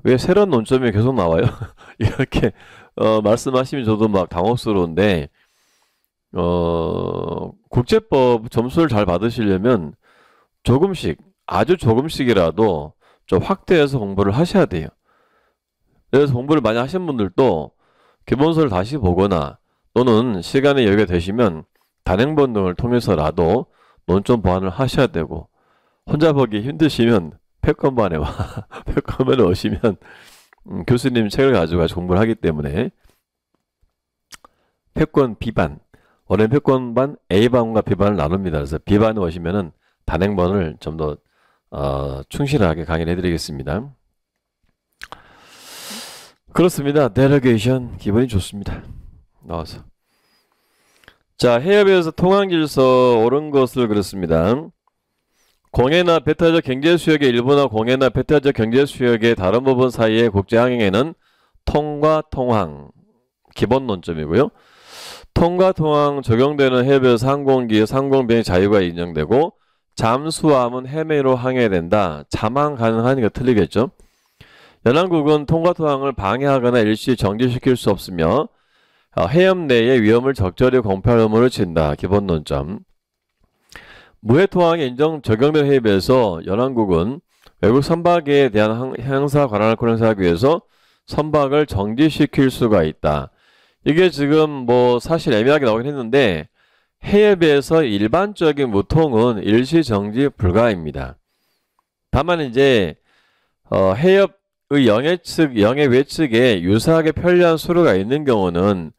왜 새로운 논점이 계속 나와요? 이렇게 말씀하시면 저도 막 당혹스러운데 국제법 점수를 잘 받으시려면 조금씩, 아주 조금씩이라도 좀 확대해서 공부를 하셔야 돼요. 그래서 공부를 많이 하신 분들도 기본서를 다시 보거나 또는 시간이 여유가 되시면 단행본 등을 통해서라도 논점 보완을 하셔야 되고, 혼자 보기 힘드시면 패권반에 패권반에 오시면 교수님 책을 가지고 공부를 하기 때문에 패권 B반, 원래 패권반 A반과 B반을 나눕니다. 그래서 B반에 오시면은 단행본을 좀 더 충실하게 강의를 해드리겠습니다. 그렇습니다. derogation 기분이 좋습니다. 나와서. 자, 해협에서 통항질서 옳은 것을 그랬습니다. 공해나 배타적 경제수역의 일부나 공해나 배타적 경제수역의 다른 부분 사이의 국제항행에는 통과 통항 기본 논점이고요. 통과 통항 적용되는 해협에서 항공기, 상공비행 자유가 인정되고 잠수함은 해매로 항해된다. 잠항 가능하니까 틀리겠죠. 연안국은 통과 통항을 방해하거나 일시 정지시킬 수 없으며 해협 내의 위험을 적절히 공표할 의무를 진다. 기본 논점. 무해통항에 적용된 해협에서 연안국은 외국 선박에 대한 행사 관할 권을 행사하기 위해서 선박을 정지시킬 수가 있다. 이게 지금 뭐 사실 애매하게 나오긴 했는데 해협에서 일반적인 무통은 일시 정지 불가입니다. 다만 이제 해협의 영해 외측에 유사하게 편리한 수로가 있는 경우는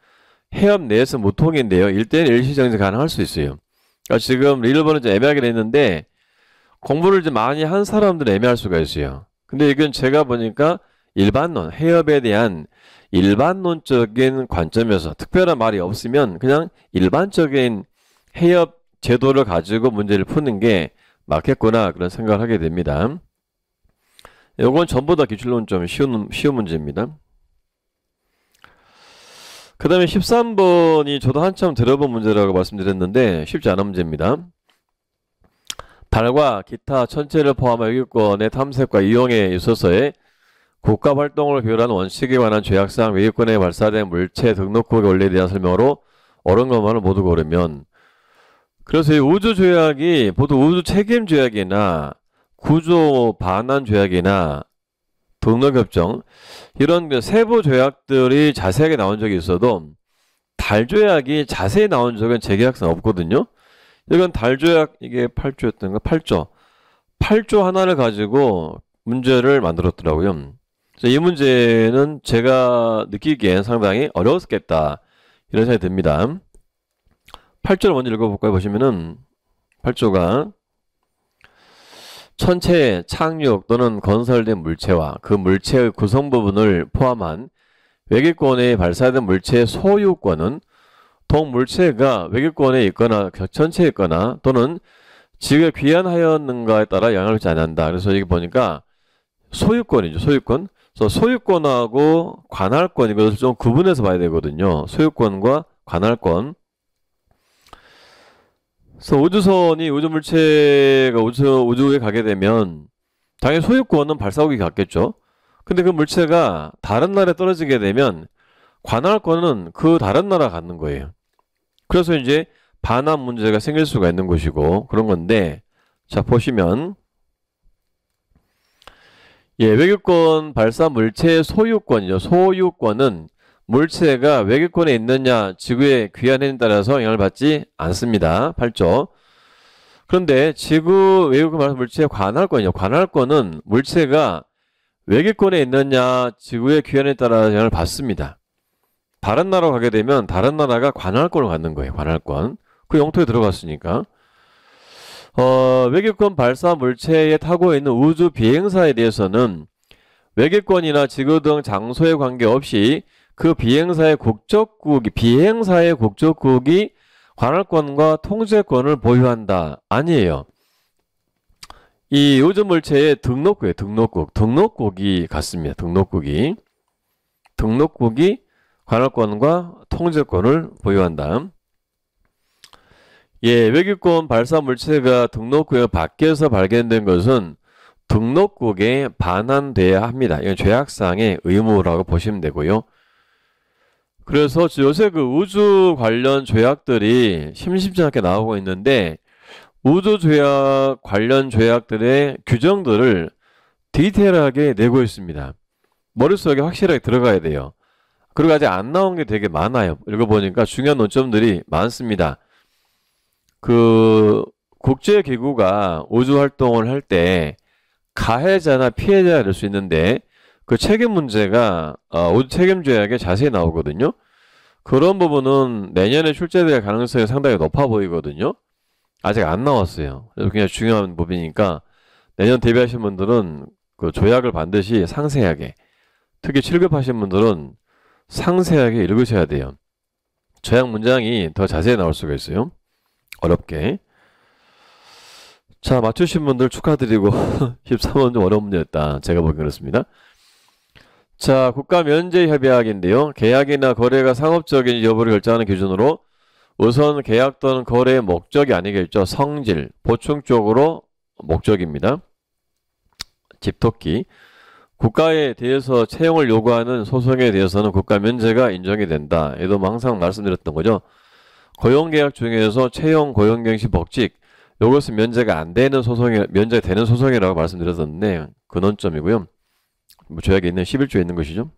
해협 내에서 무통인데요. 일대는 일시 정지 가능할 수 있어요. 그러니까 지금 일본은 좀 애매하게 됐는데 공부를 좀 많이 한 사람들은 애매할 수가 있어요. 근데 이건 제가 보니까 일반론, 해협에 대한 일반론적인 관점에서 특별한 말이 없으면 그냥 일반적인 해협 제도를 가지고 문제를 푸는 게 맞겠구나 그런 생각을 하게 됩니다. 이건 전부 다 기출론 좀 쉬운 문제입니다. 그 다음에 13번이 저도 한참 들어본 문제라고 말씀드렸는데 쉽지 않은 문제입니다. 달과 기타 천체를 포함한 유기권의 탐색과 이용에 있어서의 국가 활동을 규율하는 원칙에 관한 조약상 외교권에 발사된 물체 등록국 원리에 대한 설명으로 옳은 것만을 모두 고르면, 그래서 이 우주조약이 보통 우주책임조약이나 구조반환조약이나 등록협정 이런 그 세부 조약들이 자세하게 나온 적이 있어도 달조약이 자세히 나온 적은 제 기억상 없거든요. 이건 달조약, 이게 8조였던가? 8조. 8조 하나를 가지고 문제를 만들었더라고요. 그래서 이 문제는 제가 느끼기엔 상당히 어려웠겠다, 이런 생각이 듭니다. 8조를 먼저 읽어볼까요? 보시면은 8조가 천체에 착륙 또는 건설된 물체와 그 물체의 구성 부분을 포함한 외계권에 발사된 물체의 소유권은 동물체가 외계권에 있거나 천체에 있거나 또는 지구에 귀환하였는가에 따라 영향을 받지 않는다. 그래서 여기 보니까 소유권이죠. 소유권. 그래서 소유권하고 관할권, 이것을 좀 구분해서 봐야 되거든요. 소유권과 관할권. 그래서 우주선이 우주물체가 우주에 가게 되면 당연히 소유권은 발사국이 갖겠죠. 근데 그 물체가 다른 나라에 떨어지게 되면 관할권은 그 다른 나라가 갖는 거예요. 그래서 이제 반환 문제가 생길 수가 있는 것이고 그런 건데, 자 보시면 외계권 발사 물체의 소유권이죠. 소유권은 물체가 외계권에 있느냐 지구에 귀환에 따라서 영향을 받지 않습니다. 8조. 그런데 지구 외계권 발사 물체의 관할권이죠. 관할권은 물체가 외계권에 있느냐 지구의 귀환에 따라 영향을 받습니다. 다른 나라로 가게 되면 다른 나라가 관할권을 갖는 거예요. 관할권. 그 영토에 들어갔으니까. 외계권 발사 물체에 타고 있는 우주 비행사에 대해서는 외계권이나 지구 등 장소에 관계없이 그 비행사의 국적국이 관할권과 통제권을 보유한다. 아니에요. 이 우주 물체의 등록국이에요. 등록국이 같습니다. 등록국이 관할권과 통제권을 보유한다. 외계권 발사 물체가 등록국 밖에서 발견된 것은 등록국에 반환돼야 합니다. 이건 조약상의 의무라고 보시면 되고요. 그래서 요새 그 우주 관련 조약들이 심심치 않게 나오고 있는데, 우주 조약 관련 조약들의 규정들을 디테일하게 내고 있습니다. 머릿속에 확실하게 들어가야 돼요. 그리고 아직 안 나온 게 되게 많아요. 읽어보니까 중요한 논점들이 많습니다. 그 국제기구가 우주 활동을 할 때 가해자나 피해자가 될 수 있는데 그 책임 문제가 우주 책임 조약에 자세히 나오거든요. 그런 부분은 내년에 출제될 가능성이 상당히 높아 보이거든요. 아직 안 나왔어요. 그래서 그냥 중요한 부분이니까 내년 대비하신 분들은 그 조약을 반드시 상세하게, 특히 7급 하신 분들은 상세하게 읽으셔야 돼요. 조약 문장이 더 자세히 나올 수가 있어요. 어렵게. 자, 맞추신 분들 축하드리고 13번 좀 어려운 문제였다. 제가 보기 그렇습니다. 자, 국가면제협약인데요. 계약이나 거래가 상업적인 여부를 결정하는 기준으로 우선 계약 또는 거래의 목적이 아니겠죠. 성질, 보충적으로 목적입니다. 집토끼. 국가에 대해서 채용을 요구하는 소송에 대해서는 국가면제가 인정이 된다. 이도 뭐 항상 말씀드렸던 거죠. 고용계약 중에서 채용, 고용경시, 복직, 이것은 면제가 안 되는 면제가 되는 소송이라고 말씀드렸었는데 그 논점이고요. 뭐 조약에 있는 11조에 있는 것이죠.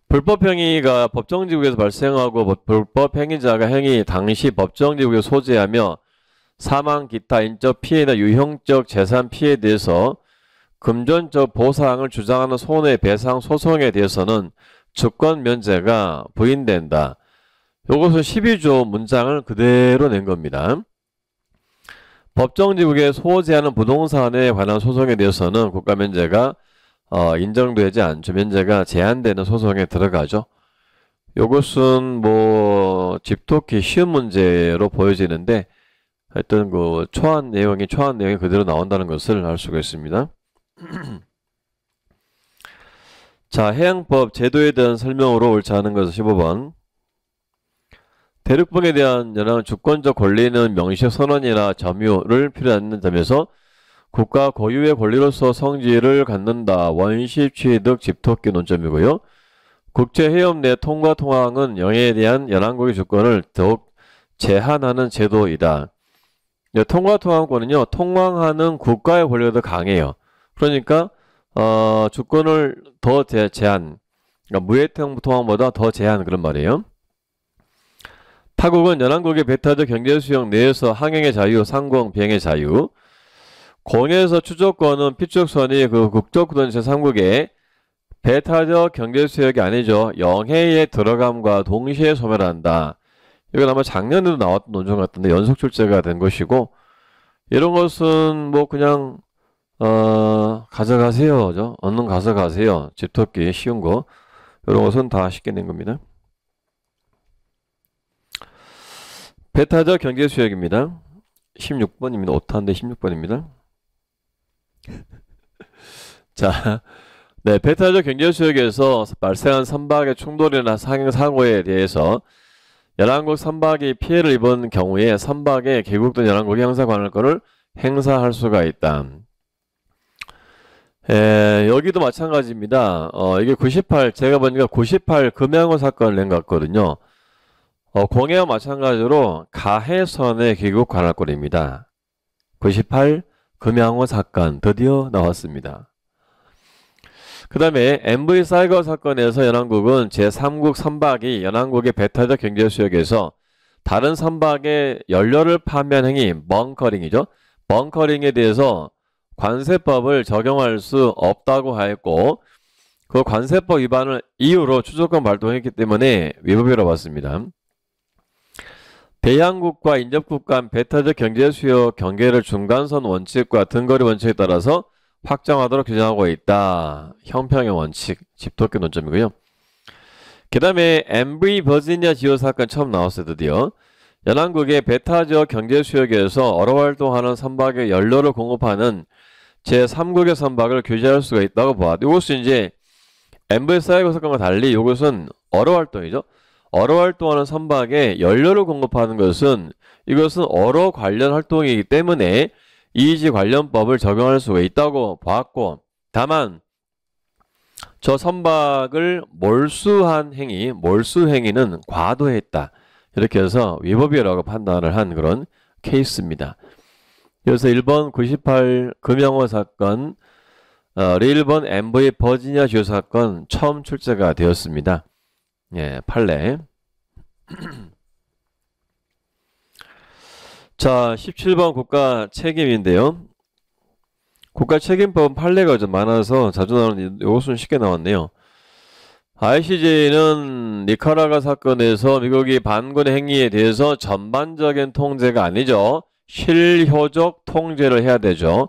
불법행위가 법정지국에서 발생하고 불법행위자가 행위 당시 법정지국에 소재하며 사망, 기타 인적 피해나 유형적 재산 피해에 대해서 금전적 보상을 주장하는 손해배상 소송에 대해서는 주권 면제가 부인된다. 이것은 12조 문장을 그대로 낸 겁니다. 법정지국에 소재하는 부동산에 관한 소송에 대해서는 국가 면제가 인정되지 않죠. 면제가 제한되는 소송에 들어가죠. 이것은 뭐 집토끼 쉬운 문제로 보여지는데 하여튼 그 초안 내용이 그대로 나온다는 것을 알 수가 있습니다. 자, 해양법 제도에 대한 설명으로 옳지 않은 것은 15번. 대륙붕에 대한 여러 주권적 권리는 명시적 선언이나 점유를 필요하는 점에서 국가 고유의 권리로서 성질을 갖는다. 원시 취득 집토끼 논점이고요. 국제해협 내 통과 통항은 영해에 대한 연안국의 주권을 더욱 제한하는 제도이다. 통과 통항권은요, 통항하는 국가의 권리가 더 강해요. 그러니까 주권을 더 제한, 그러니까 무해통 통항보다 더 제한 그런 말이에요. 타국은 연안국의 배타적 경제수역 내에서 항행의 자유, 상공, 비행의 자유. 공에서 추적권은 피축선이 그 국적권 제3국의 배타적 경제수역이 아니죠. 영해에 들어감과 동시에 소멸한다. 이건 아마 작년에도 나왔던 논점 같은데 연속 출제가 된 것이고, 이런 것은 뭐 그냥 가져가세요. 얼른 가져가세요. 집토끼 쉬운 거. 이런 것은 다 쉽게 낸 겁니다. 배타적 경제수역입니다. 16번입니다. 오타인데 16번입니다. 자, 네, 배타적 경제수역에서 발생한 선박의 충돌이나 상행사고에 대해서 연안국 선박이 피해를 입은 경우에 선박에 개국된 연안국이 형사관할권을 행사할 수가 있다. 여기도 마찬가지입니다. 이게 98, 제가 보니까 98 금양호 사건을 낸 것 같거든요. 공해와 마찬가지로 가해선의 개국 관할권입니다. 98 금양호 사건 드디어 나왔습니다. 그 다음에 MV 사이거 사건에서 연안국은 제3국 선박이 연안국의 배타적 경제수역에서 다른 선박의 연료를 판매한 행위, 벙커링이죠. 벙커링에 대해서 관세법을 적용할 수 없다고 하였고, 그 관세법 위반을 이유로 추적권 발동했기 때문에 위법이라고 봤습니다. 대양국과 인접국 간 배타적 경제수역 경계를 중간선 원칙과 등거리 원칙에 따라서 확정하도록 규정하고 있다. 형평의 원칙, 집토끼 논점이고요. 그 다음에 MV 버지니아 지호 사건 처음 나왔어요. 드디어 연안국의 배타적 경제수역에서 어로활동하는 선박에 연료를 공급하는 제3국의 선박을 규제할 수가 있다고 봐. 이것은 이제 MV 사이거 사건과 달리 이것은 어로활동이죠. 어로활동하는 선박에 연료를 공급하는 것은 이것은 어로 관련 활동이기 때문에 이지 관련법을 적용할 수가 있다고 봤고, 다만 저 선박을 몰수한 행위, 몰수 행위는 과도했다. 이렇게 해서 위법이라고 판단을 한 그런 케이스입니다. 그래서 1번 98 금양호 사건, 1번 MV 버지니아 지호 사건 처음 출제가 되었습니다. 예, 판례. 자, 17번 국가 책임인데요. 국가 책임법은 판례가 좀 많아서 자주 나오는 이것은 쉽게 나왔네요. ICJ는 니카라과 사건에서 미국이 반군의 행위에 대해서 전반적인 통제가 아니죠. 실효적 통제를 해야 되죠.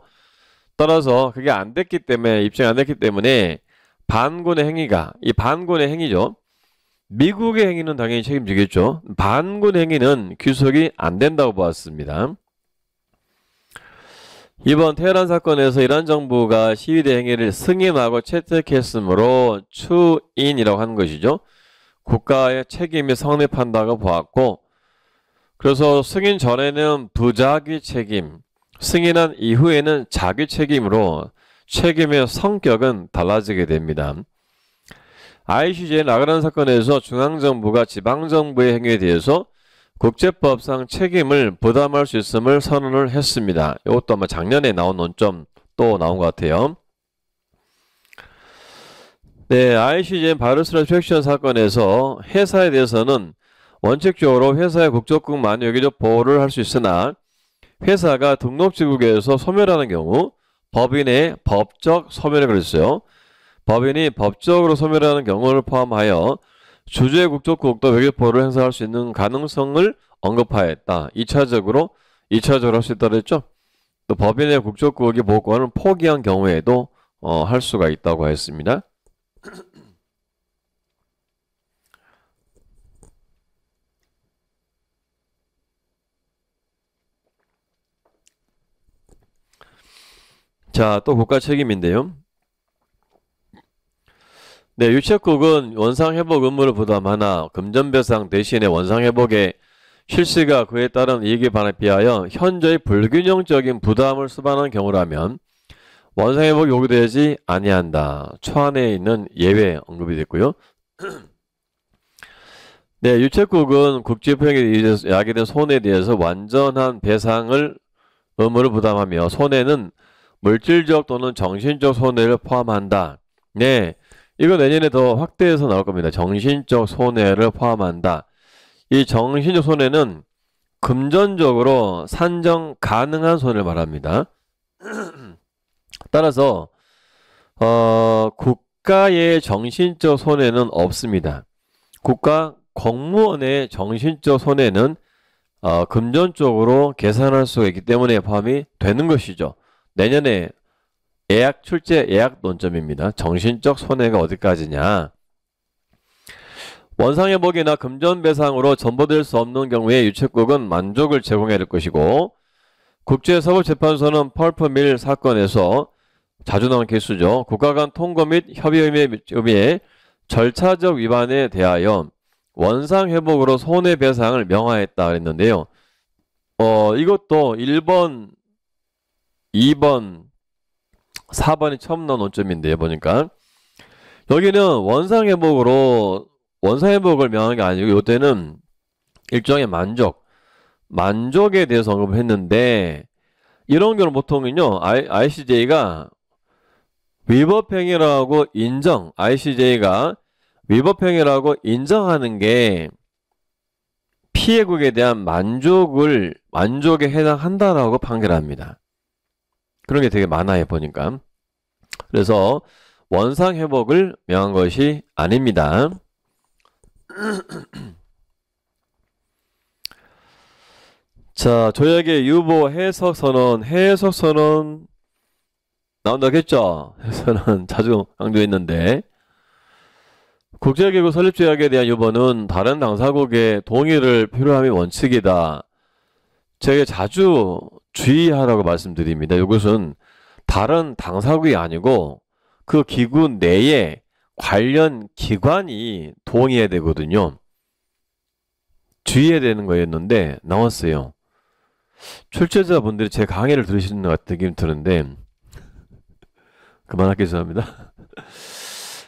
따라서 그게 안 됐기 때문에, 입증이 안 됐기 때문에 반군의 행위가, 이 반군의 행위죠. 미국의 행위는 당연히 책임지겠죠. 반군 행위는 귀속이 안 된다고 보았습니다. 이번 테헤란 사건에서 이란 정부가 시위대 행위를 승인하고 채택했으므로 추인이라고 하는 것이죠. 국가의 책임이 성립한다고 보았고, 그래서 승인 전에는 부자기 책임, 승인한 이후에는 자기 책임으로 책임의 성격은 달라지게 됩니다. ICJ 라그란 사건에서 중앙정부가 지방정부의 행위에 대해서 국제법상 책임을 부담할 수 있음을 선언을 했습니다. 이것도 아마 작년에 나온 논점 또 나온 것 같아요. 네, ICJ 바르셀로나 팩션 사건에서 회사에 대해서는 원칙적으로 회사의 국적국 만유 외교적 보호를 할 수 있으나 회사가 등록지국에서 소멸하는 경우 법인의 법적 소멸을 그랬어요. 법인이 법적으로 소멸하는 경우를 포함하여 주주의 국적국도 외교보호를 행사할 수 있는 가능성을 언급하였다. 2차적으로 할 수 있다고 했죠. 또 법인의 국적국의 보호권을 포기한 경우에도 할 수가 있다고 했습니다. 자, 또 국가 책임인데요. 네, 유책국은 원상회복 의무를 부담하나 금전배상 대신에 원상회복에 실시가 그에 따른 이익에 비하여 현저히 불균형적인 부담을 수반하는 경우라면 원상회복 요구되지 아니한다. 초안에 있는 예외 언급이 됐고요. 네, 유책국은 국제법령에 야기된 손해에 대해서 완전한 배상을 의무를 부담하며 손해는 물질적 또는 정신적 손해를 포함한다. 네, 이거 내년에 더 확대해서 나올 겁니다. 정신적 손해를 포함한다. 이 정신적 손해는 금전적으로 산정 가능한 손해를 말합니다. 따라서 국가의 정신적 손해는 없습니다. 국가 공무원의 정신적 손해는 금전적으로 계산할 수가 있기 때문에 포함이 되는 것이죠. 내년에 출제 예약 논점입니다. 정신적 손해가 어디까지냐. 원상회복이나 금전배상으로 전보될 수 없는 경우에 유책국은 만족을 제공해야 될 것이고, 국제사법재판소는 펄프밀 사건에서 자주 나온 케이스죠. 국가 간 통고 및 협의 의미의 절차적 위반에 대하여 원상회복으로 손해배상을 명하했다 그랬는데요. 이것도 1번, 2번, 4번이 처음 나온 논점인데요. 보니까 여기는 원상회복을 명한 게 아니고 이때는 일종의 만족에 대해서 언급을 했는데, 이런 경우는 보통은요 ICJ가 위법행위라고 ICJ가 위법행위라고 인정하는 게 피해국에 대한 만족에 해당한다라고 판결합니다. 그런 게 되게 많아요, 보니까. 그래서 원상회복을 명한 것이 아닙니다. 자, 조약의 유보 해석선언 나온다겠죠? 해석선언 자주 강조했는데, 국제기구 설립조약에 대한 유보는 다른 당사국의 동의를 필요함이 원칙이다. 제가 자주 주의하라고 말씀드립니다. 이것은 다른 당사국이 아니고 그 기구 내에 관련 기관이 동의해야 되거든요. 주의해야 되는 거였는데 나왔어요. 출제자분들이 제 강의를 들으시는 것 같은 느낌이 드는데 그만하겠습니다.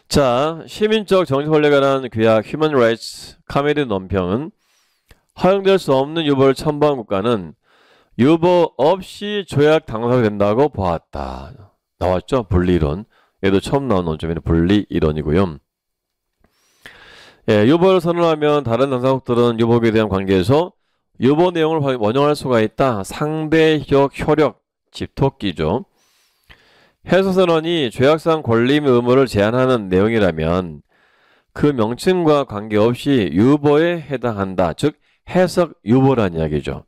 자, 시민적 정치 권리에 관한 규약 Human Rights 카메디 논평은 허용될 수 없는 유보를 첨부한 국가는 유보 없이 조약 당사가 된다고 보았다. 나왔죠? 분리이론. 얘도 처음 나온 논점이는 분리이론이고요. 예, 유보를 선언하면 다른 당사국들은 유보에 대한 관계에서 유보 내용을 원용할 수가 있다. 상대적 효력, 집토끼죠. 해석선언이 조약상 권리 및 의무를 제한하는 내용이라면 그 명칭과 관계없이 유보에 해당한다. 즉 해석 유보란 이야기죠.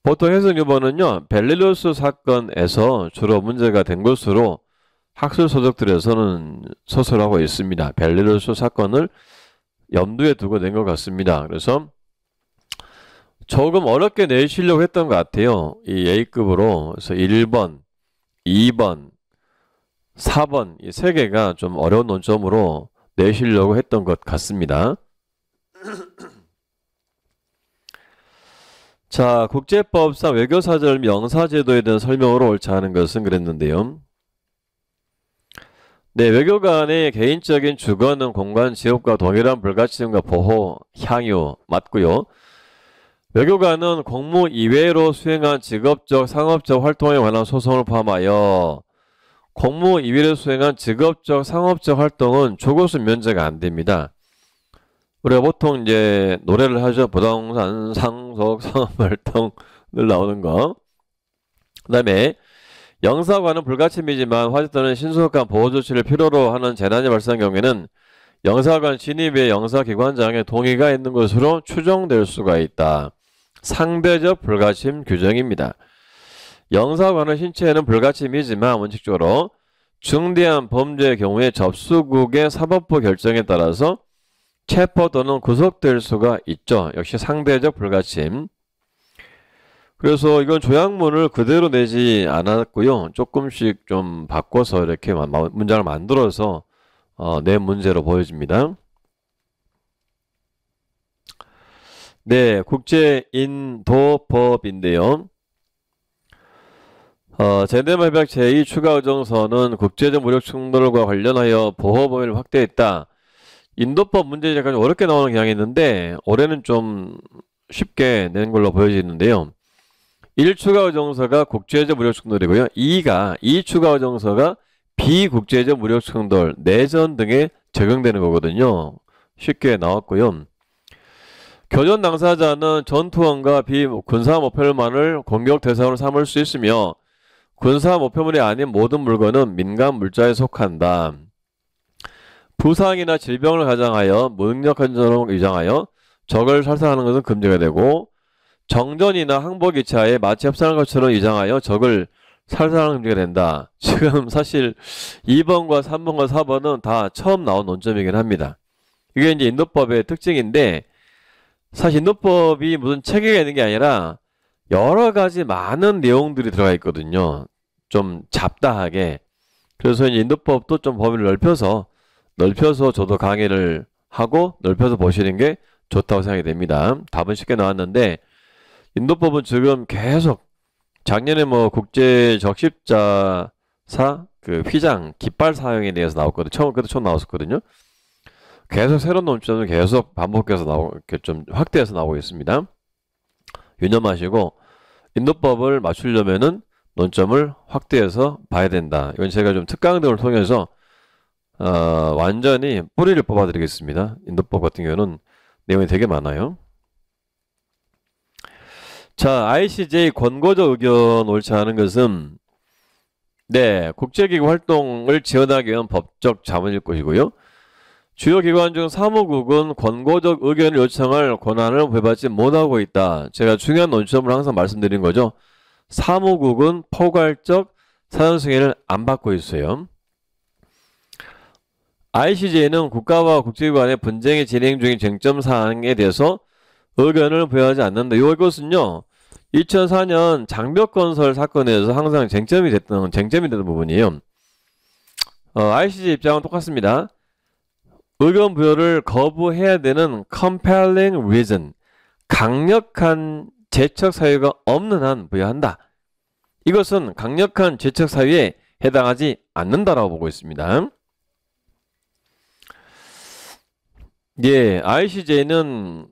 보통 해석 유보는요, 벨리루스 사건에서 주로 문제가 된 것으로 학술 서적들에서는 서술하고 있습니다. 벨리루스 사건을 염두에 두고 낸 것 같습니다. 그래서 조금 어렵게 내시려고 했던 것 같아요. 이 A급으로. 그래서 1번, 2번, 4번 이 세 개가 좀 어려운 논점으로 내시려고 했던 것 같습니다. 자, 국제법상 외교사절 명사제도에 대한 설명으로 옳지 않은 것은 그랬는데요. 네, 외교관의 개인적인 주거는 공간 지역과 동일한 불가침과 보호, 향유 맞고요. 외교관은 공무 이외로 수행한 직업적, 상업적 활동에 관한 소송을 포함하여 공무 이외로 수행한 직업적, 상업적 활동은 조고수 면제가 안 됩니다. 우리가 보통 이제 노래를 하죠. 부동산, 상속, 상업활동 늘 나오는 거. 그 다음에 영사관은 불가침이지만 화재 또는 신속한 보호조치를 필요로 하는 재난이 발생한 경우에는 영사관 진입의 영사기관장의 동의가 있는 것으로 추정될 수가 있다. 상대적 불가침 규정입니다. 영사관은 신체에는 불가침이지만 원칙적으로 중대한 범죄의 경우에 접수국의 사법부 결정에 따라서 체포 또는 구속될 수가 있죠. 역시 상대적 불가침. 그래서 이건 조약문을 그대로 내지 않았고요. 조금씩 좀 바꿔서 이렇게 문장을 만들어서 내 문제로 보여집니다. 네, 국제인도법인데요. 제네바 협약 제2 추가 의정서는 국제적 무력 충돌과 관련하여 보호 범위를 확대했다. 인도법 문제 약간 어렵게 나오는 경향이 있는데 올해는 좀 쉽게 낸 걸로 보여지는데요. 1 추가 의정서가 국제적 무력 충돌이고요. 2 추가 의정서가 비국제적 무력 충돌, 내전 등에 적용되는 거거든요. 쉽게 나왔고요. 교전 당사자는 전투원과 비군사 목표물만을 공격 대상으로 삼을 수 있으며 군사 목표물이 아닌 모든 물건은 민간 물자에 속한다. 부상이나 질병을 가장하여 무능력한 전으로 위장하여 적을 살상하는 것은 금지가 되고 정전이나 항복 2차에 마치 협상한 것처럼 위장하여 적을 살상하는 금지가 된다. 지금 사실 2번과 3번과 4번은 다 처음 나온 논점이긴 합니다. 이게 이제 인도법의 특징인데 사실 인도법이 무슨 체계가 있는 게 아니라 여러 가지 많은 내용들이 들어가 있거든요. 좀 잡다하게. 그래서 이제 인도법도 좀 범위를 넓혀서 저도 강의를 하고 넓혀서 보시는 게 좋다고 생각이 됩니다. 답은 쉽게 나왔는데 인도법은 지금 계속 작년에 뭐 국제 적십자사 그 휘장 깃발 사용에 대해서 나왔거든요. 그때 처음 나왔었거든요. 계속 새로운 논점을 계속 반복해서 이렇게 좀 확대해서 나오고 있습니다. 유념하시고 인도법을 맞추려면은 논점을 확대해서 봐야 된다. 이건 제가 좀 특강 등을 통해서 완전히 뿌리를 뽑아드리겠습니다. 인도법 같은 경우는 내용이 되게 많아요. 자, ICJ 권고적 의견 옳지 않은 것은 네, 국제기구 활동을 지원하기 위한 법적 자문일 것이고요. 주요 기관 중 사무국은 권고적 의견을 요청할 권한을 부여받지 못하고 있다. 제가 중요한 논점을 항상 말씀드린 거죠. 사무국은 포괄적 사전 승인을 안 받고 있어요. ICJ는 국가와 국제기구 간의 분쟁이 진행 중인 쟁점 사항에 대해서 의견을 부여하지 않는다. 이것은요, 2004년 장벽건설 사건에서 항상 쟁점이 됐던 부분이에요. ICJ 입장은 똑같습니다. 의견 부여를 거부해야 되는 compelling reason, 강력한 제척 사유가 없는 한 부여한다. 이것은 강력한 제척 사유에 해당하지 않는다라고 보고 있습니다. 예, ICJ는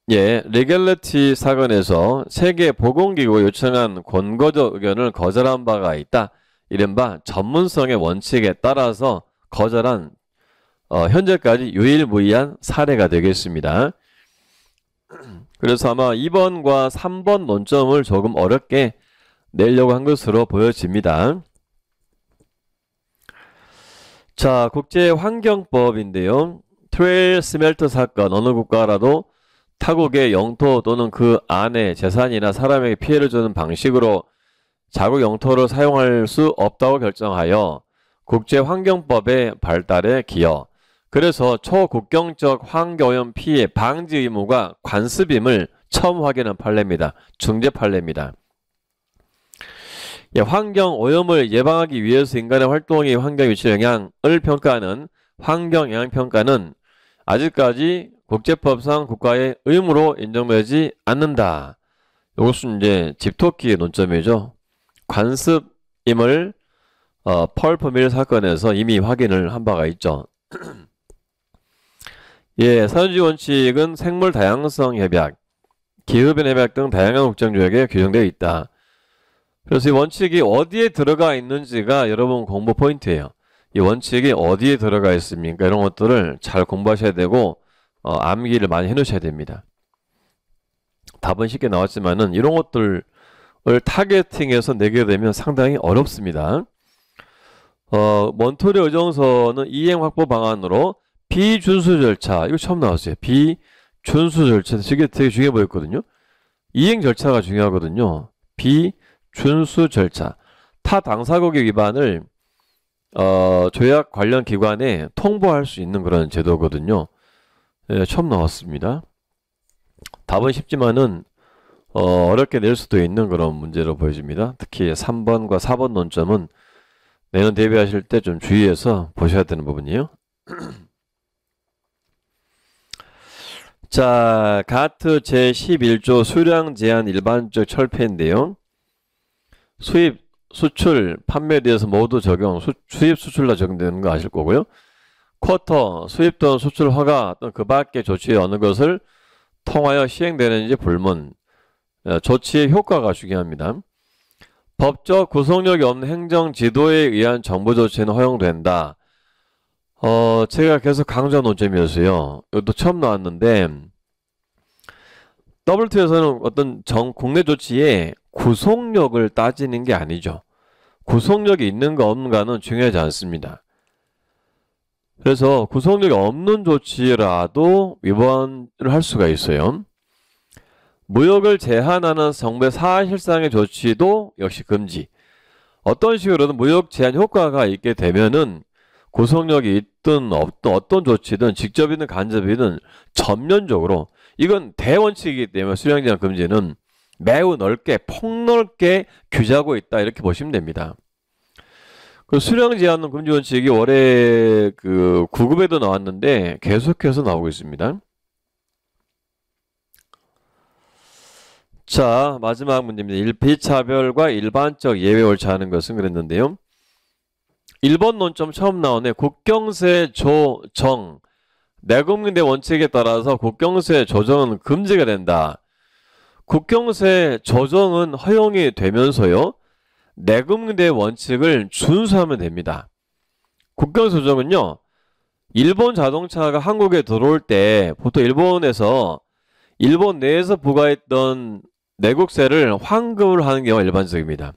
레귤리티 사건에서 세계보건기구가 요청한 권고적 의견을 거절한 바가 있다. 이른바 전문성의 원칙에 따라서 거절한 현재까지 유일무이한 사례가 되겠습니다. 그래서 아마 2번과 3번 논점을 조금 어렵게 내려고 한 것으로 보여집니다. 자, 국제환경법인데요. 트레일 스멜터 사건, 어느 국가라도 타국의 영토 또는 그 안에 재산이나 사람에게 피해를 주는 방식으로 자국 영토를 사용할 수 없다고 결정하여 국제환경법의 발달에 기여. 그래서 초국경적 환경오염 피해 방지 의무가 관습임을 처음 확인한 판례입니다. 중재 판례입니다. 환경오염을 예방하기 위해서 인간의 활동이 환경에 미칠 영향을 평가하는 환경영향평가는 아직까지 국제법상 국가의 의무로 인정되지 않는다. 이것은 이제 집토끼의 논점이죠. 관습임을 펄프밀 사건에서 이미 확인을 한 바가 있죠. 사전주의 원칙은 생물 다양성 협약, 기후변 협약 등 다양한 국제조약에 규정되어 있다. 그래서 이 원칙이 어디에 들어가 있는지가 여러분 공부 포인트예요. 이 원칙이 어디에 들어가 있습니까? 이런 것들을 잘 공부하셔야 되고 암기를 많이 해놓으셔야 됩니다. 답은 쉽게 나왔지만은 이런 것들을 타겟팅해서 내게 되면 상당히 어렵습니다. 몬트리올 의정서는 이행 확보 방안으로 비준수 절차, 이거 처음 나왔어요. 비준수 절차, 이게 되게 중요해 보였거든요. 이행 절차가 중요하거든요. 비준수 절차, 타 당사국의 위반을 조약 관련 기관에 통보할 수 있는 그런 제도거든요. 처음 나왔습니다. 답은 쉽지만은 어렵게 낼 수도 있는 그런 문제로 보여집니다. 특히 3번과 4번 논점은 내년 대비하실 때 좀 주의해서 보셔야 되는 부분이에요. 자, 가트 제11조 수량 제한 일반적 철폐인데요. 수입, 수출, 판매에 대해서 모두 적용, 수입, 수출 다 적용되는 거 아실 거고요. 쿼터, 수입 또는 수출 허가 또는 그 밖의 조치의 어느 것을 통하여 시행되는지 불문. 조치의 효과가 중요합니다. 법적 구속력이 없는 행정 지도에 의한 정부 조치는 허용된다. 제가 계속 강조한 논점이었어요. 이것도 처음 나왔는데, WTO에서는 어떤 국내 조치에 구속력을 따지는 게 아니죠. 구속력이 있는가 없는가는 중요하지 않습니다. 그래서 구속력이 없는 조치라도 위반을 할 수가 있어요. 무역을 제한하는 정부의 사실상의 조치도 역시 금지. 어떤 식으로든 무역 제한 효과가 있게 되면은 구속력이 있든 없든 어떤 조치든 직접이든 간접이든 전면적으로 이건 대원칙이기 때문에 수량 제한 금지는 매우 넓게 폭넓게 규제하고 있다 이렇게 보시면 됩니다. 그 수량 제한 금지 원칙이 올해 그 9급에도 나왔는데 계속해서 나오고 있습니다. 자, 마지막 문제입니다. 비차별과 일반적 예외 옳지 않은 것은 그랬는데요. 1번 논점 처음 나오네. 국경세 조정. 내국민대 원칙에 따라서 국경세 조정은 금지가 된다. 국경세 조정은 허용이 되면서요. 내국민대 원칙을 준수하면 됩니다. 국경세 조정은요. 일본 자동차가 한국에 들어올 때 보통 일본 내에서 부과했던 내국세를 환급을 하는 경우가 일반적입니다.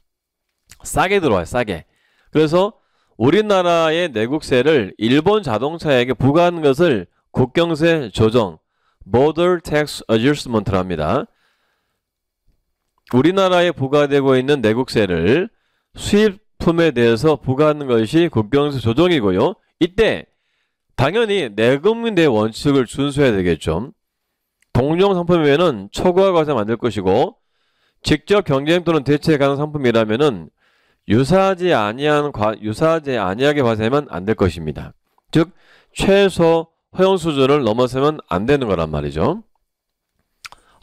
싸게 들어와요. 싸게. 그래서 우리나라의 내국세를 일본 자동차에게 부과하는 것을 국경세 조정, Border Tax Adjustment를 합니다. 우리나라에 부과되고 있는 내국세를 수입품에 대해서 부과하는 것이 국경세 조정이고요. 이때 당연히 내국민대 원칙을 준수해야 되겠죠. 동종 상품이면은 초과 과세 만들 것이고 직접 경쟁 또는 대체 가능 상품이라면은 유사하지 아니하게 과세하면 안 될 것입니다. 즉 최소 허용 수준을 넘어서면 안 되는 거란 말이죠.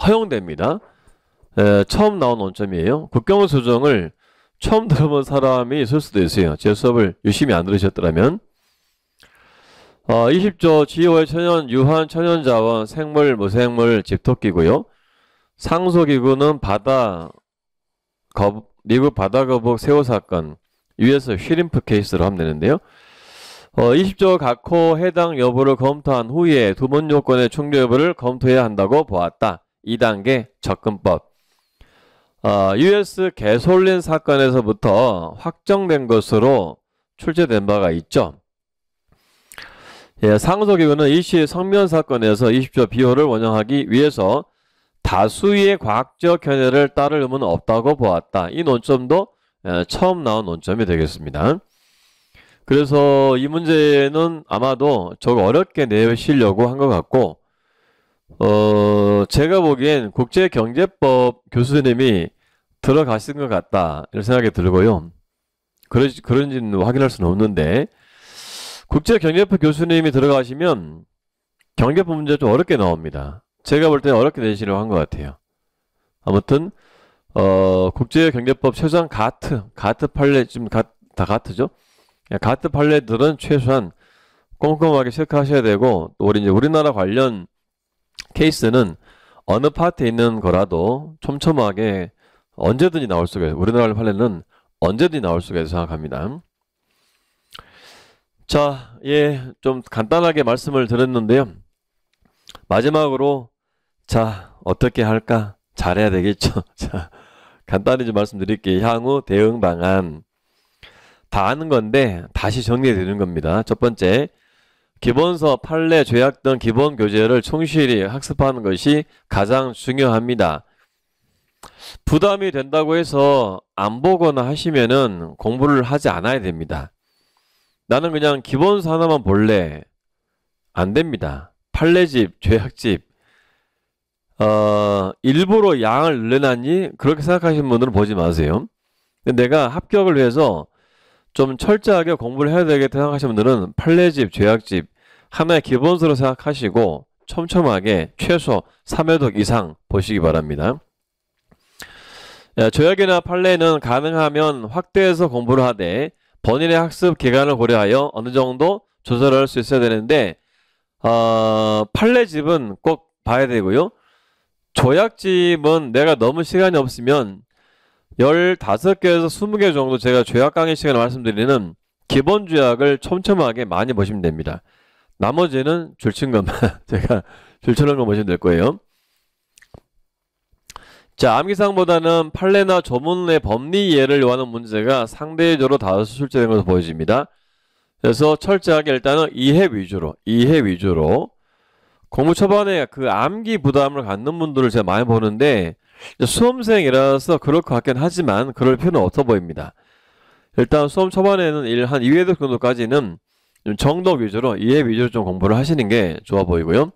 허용됩니다. 처음 나온 논점이에요. 국경세 조정을 처음 들어본 사람이 있을 수도 있어요. 제 수업을 유심히 안 들으셨더라면. 20조 지오의 천연, 유한, 천연자원, 생물, 무생물, 집토끼고요. 상소기구는 미국 바다거북 새우 사건, US 쉬림프 케이스로 하면 되는데요. 20조 각호 해당 여부를 검토한 후에 두 번 요건의 충족 여부를 검토해야 한다고 보았다. 2단계 접근법. US 개솔린 사건에서부터 확정된 것으로 출제된 바가 있죠. 상소기구는 이시 성면 사건에서 20조 비호를 원형하기 위해서 다수의 과학적 견해를 따를 의무는 없다고 보았다. 이 논점도 처음 나온 논점이 되겠습니다. 그래서 이 문제는 아마도 저거 어렵게 내시려고 한 것 같고 제가 보기엔 국제경제법 교수님이 들어가신 것 같다 이런 생각이 들고요. 그런지는 확인할 수는 없는데 국제경제법 교수님이 들어가시면 경제법 문제 좀 어렵게 나옵니다. 제가 볼 때는 어렵게 내시려고 한 것 같아요. 아무튼 국제경제법 최소한 가트 판례 지금 다 가트죠. 가트 판례들은 최소한 꼼꼼하게 체크하셔야 되고 또 우리나라 관련 케이스는 어느 파트에 있는 거라도 촘촘하게 언제든지 나올 수가 있어요. 우리나라 판례는 언제든지 나올 수가 있다고 생각합니다. 자, 좀 간단하게 말씀을 드렸는데요. 마지막으로 자, 어떻게 할까? 잘해야 되겠죠. 자, 간단히 좀 말씀드릴게요. 향후 대응 방안. 다 아는 건데 다시 정리해 드리는 겁니다. 첫 번째, 기본서, 판례, 조약 등 기본 교재를 충실히 학습하는 것이 가장 중요합니다. 부담이 된다고 해서 안 보거나 하시면은 공부를 하지 않아야 됩니다. 나는 그냥 기본서 하나만 볼래. 안 됩니다. 판례집, 조약집 일부러 양을 늘려놨니? 그렇게 생각하시는 분들은 보지 마세요. 근데 내가 합격을 위해서 좀 철저하게 공부를 해야 되겠다 생각하시는 분들은 판례집, 조약집 하나의 기본서로 생각하시고 촘촘하게 최소 3회독 이상 보시기 바랍니다. 조약이나 판례는 가능하면 확대해서 공부를 하되 본인의 학습 기간을 고려하여 어느 정도 조절할 수 있어야 되는데 판례집은 꼭 봐야 되고요. 조약집은 내가 너무 시간이 없으면 15개에서 20개 정도 제가 조약 강의 시간에 말씀드리는 기본 조약을 촘촘하게 많이 보시면 됩니다. 나머지는 줄친 것만 제가 줄쳐놓은 거 보시면 될 거예요. 자, 암기사항보다는 판례나 조문의 법리 이해를 요하는 문제가 상대적으로 다수 출제된 것으로 보여집니다. 그래서 철저하게 일단은 이해 위주로 공부 초반에 그 암기 부담을 갖는 분들을 제가 많이 보는데 수험생이라서 그럴 것 같긴 하지만 그럴 필요는 없어 보입니다. 일단 수험 초반에는 한 2회독 정도까지는 좀 정독 위주로 이해 위주로 좀 공부를 하시는 게 좋아 보이고요.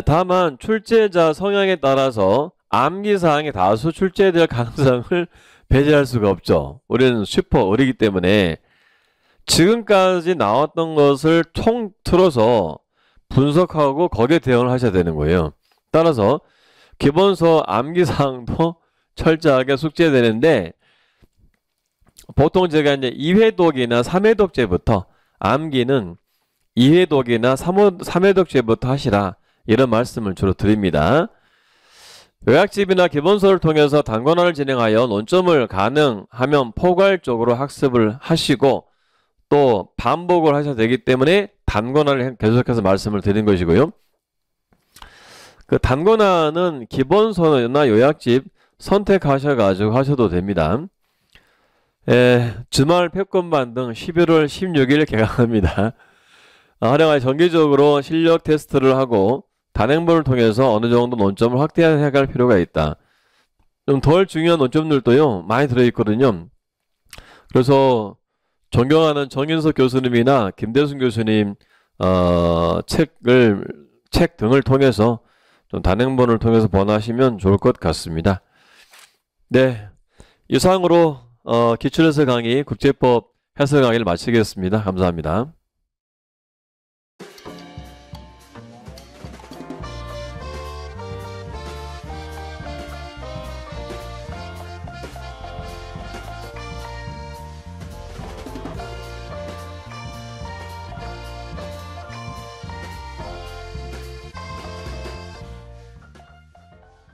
다만 출제자 성향에 따라서 암기사항이 다수 출제될 가능성을 배제할 수가 없죠. 우리는 슈퍼 어리기 때문에 지금까지 나왔던 것을 통틀어서 분석하고 거기에 대응을 하셔야 되는 거예요. 따라서 기본서 암기사항도 철저하게 숙제되는데 보통 제가 이제 2회독이나 3회독제부터 암기는 2회독이나 3회독제부터 하시라 이런 말씀을 주로 드립니다. 요약집이나 기본서를 통해서 단권화를 진행하여 논점을 가능하면 포괄적으로 학습을 하시고 또 반복을 하셔야 되기 때문에 단권화를 계속해서 말씀을 드린 것이고요. 그 단권화는 기본서나 요약집 선택하셔가지고 하셔도 됩니다. 주말 패권반 등 11월 16일 개강합니다. 활용하여 정기적으로 실력 테스트를 하고 단행본을 통해서 어느 정도 논점을 확대해 갈 필요가 있다. 좀 덜 중요한 논점들도요 많이 들어있거든요. 그래서 존경하는 정인석 교수님이나 김대순 교수님 책 등을 통해서 좀 단행본을 통해서 번하시면 좋을 것 같습니다. 네, 이상으로 기출해설 강의 국제법 해설 강의를 마치겠습니다. 감사합니다.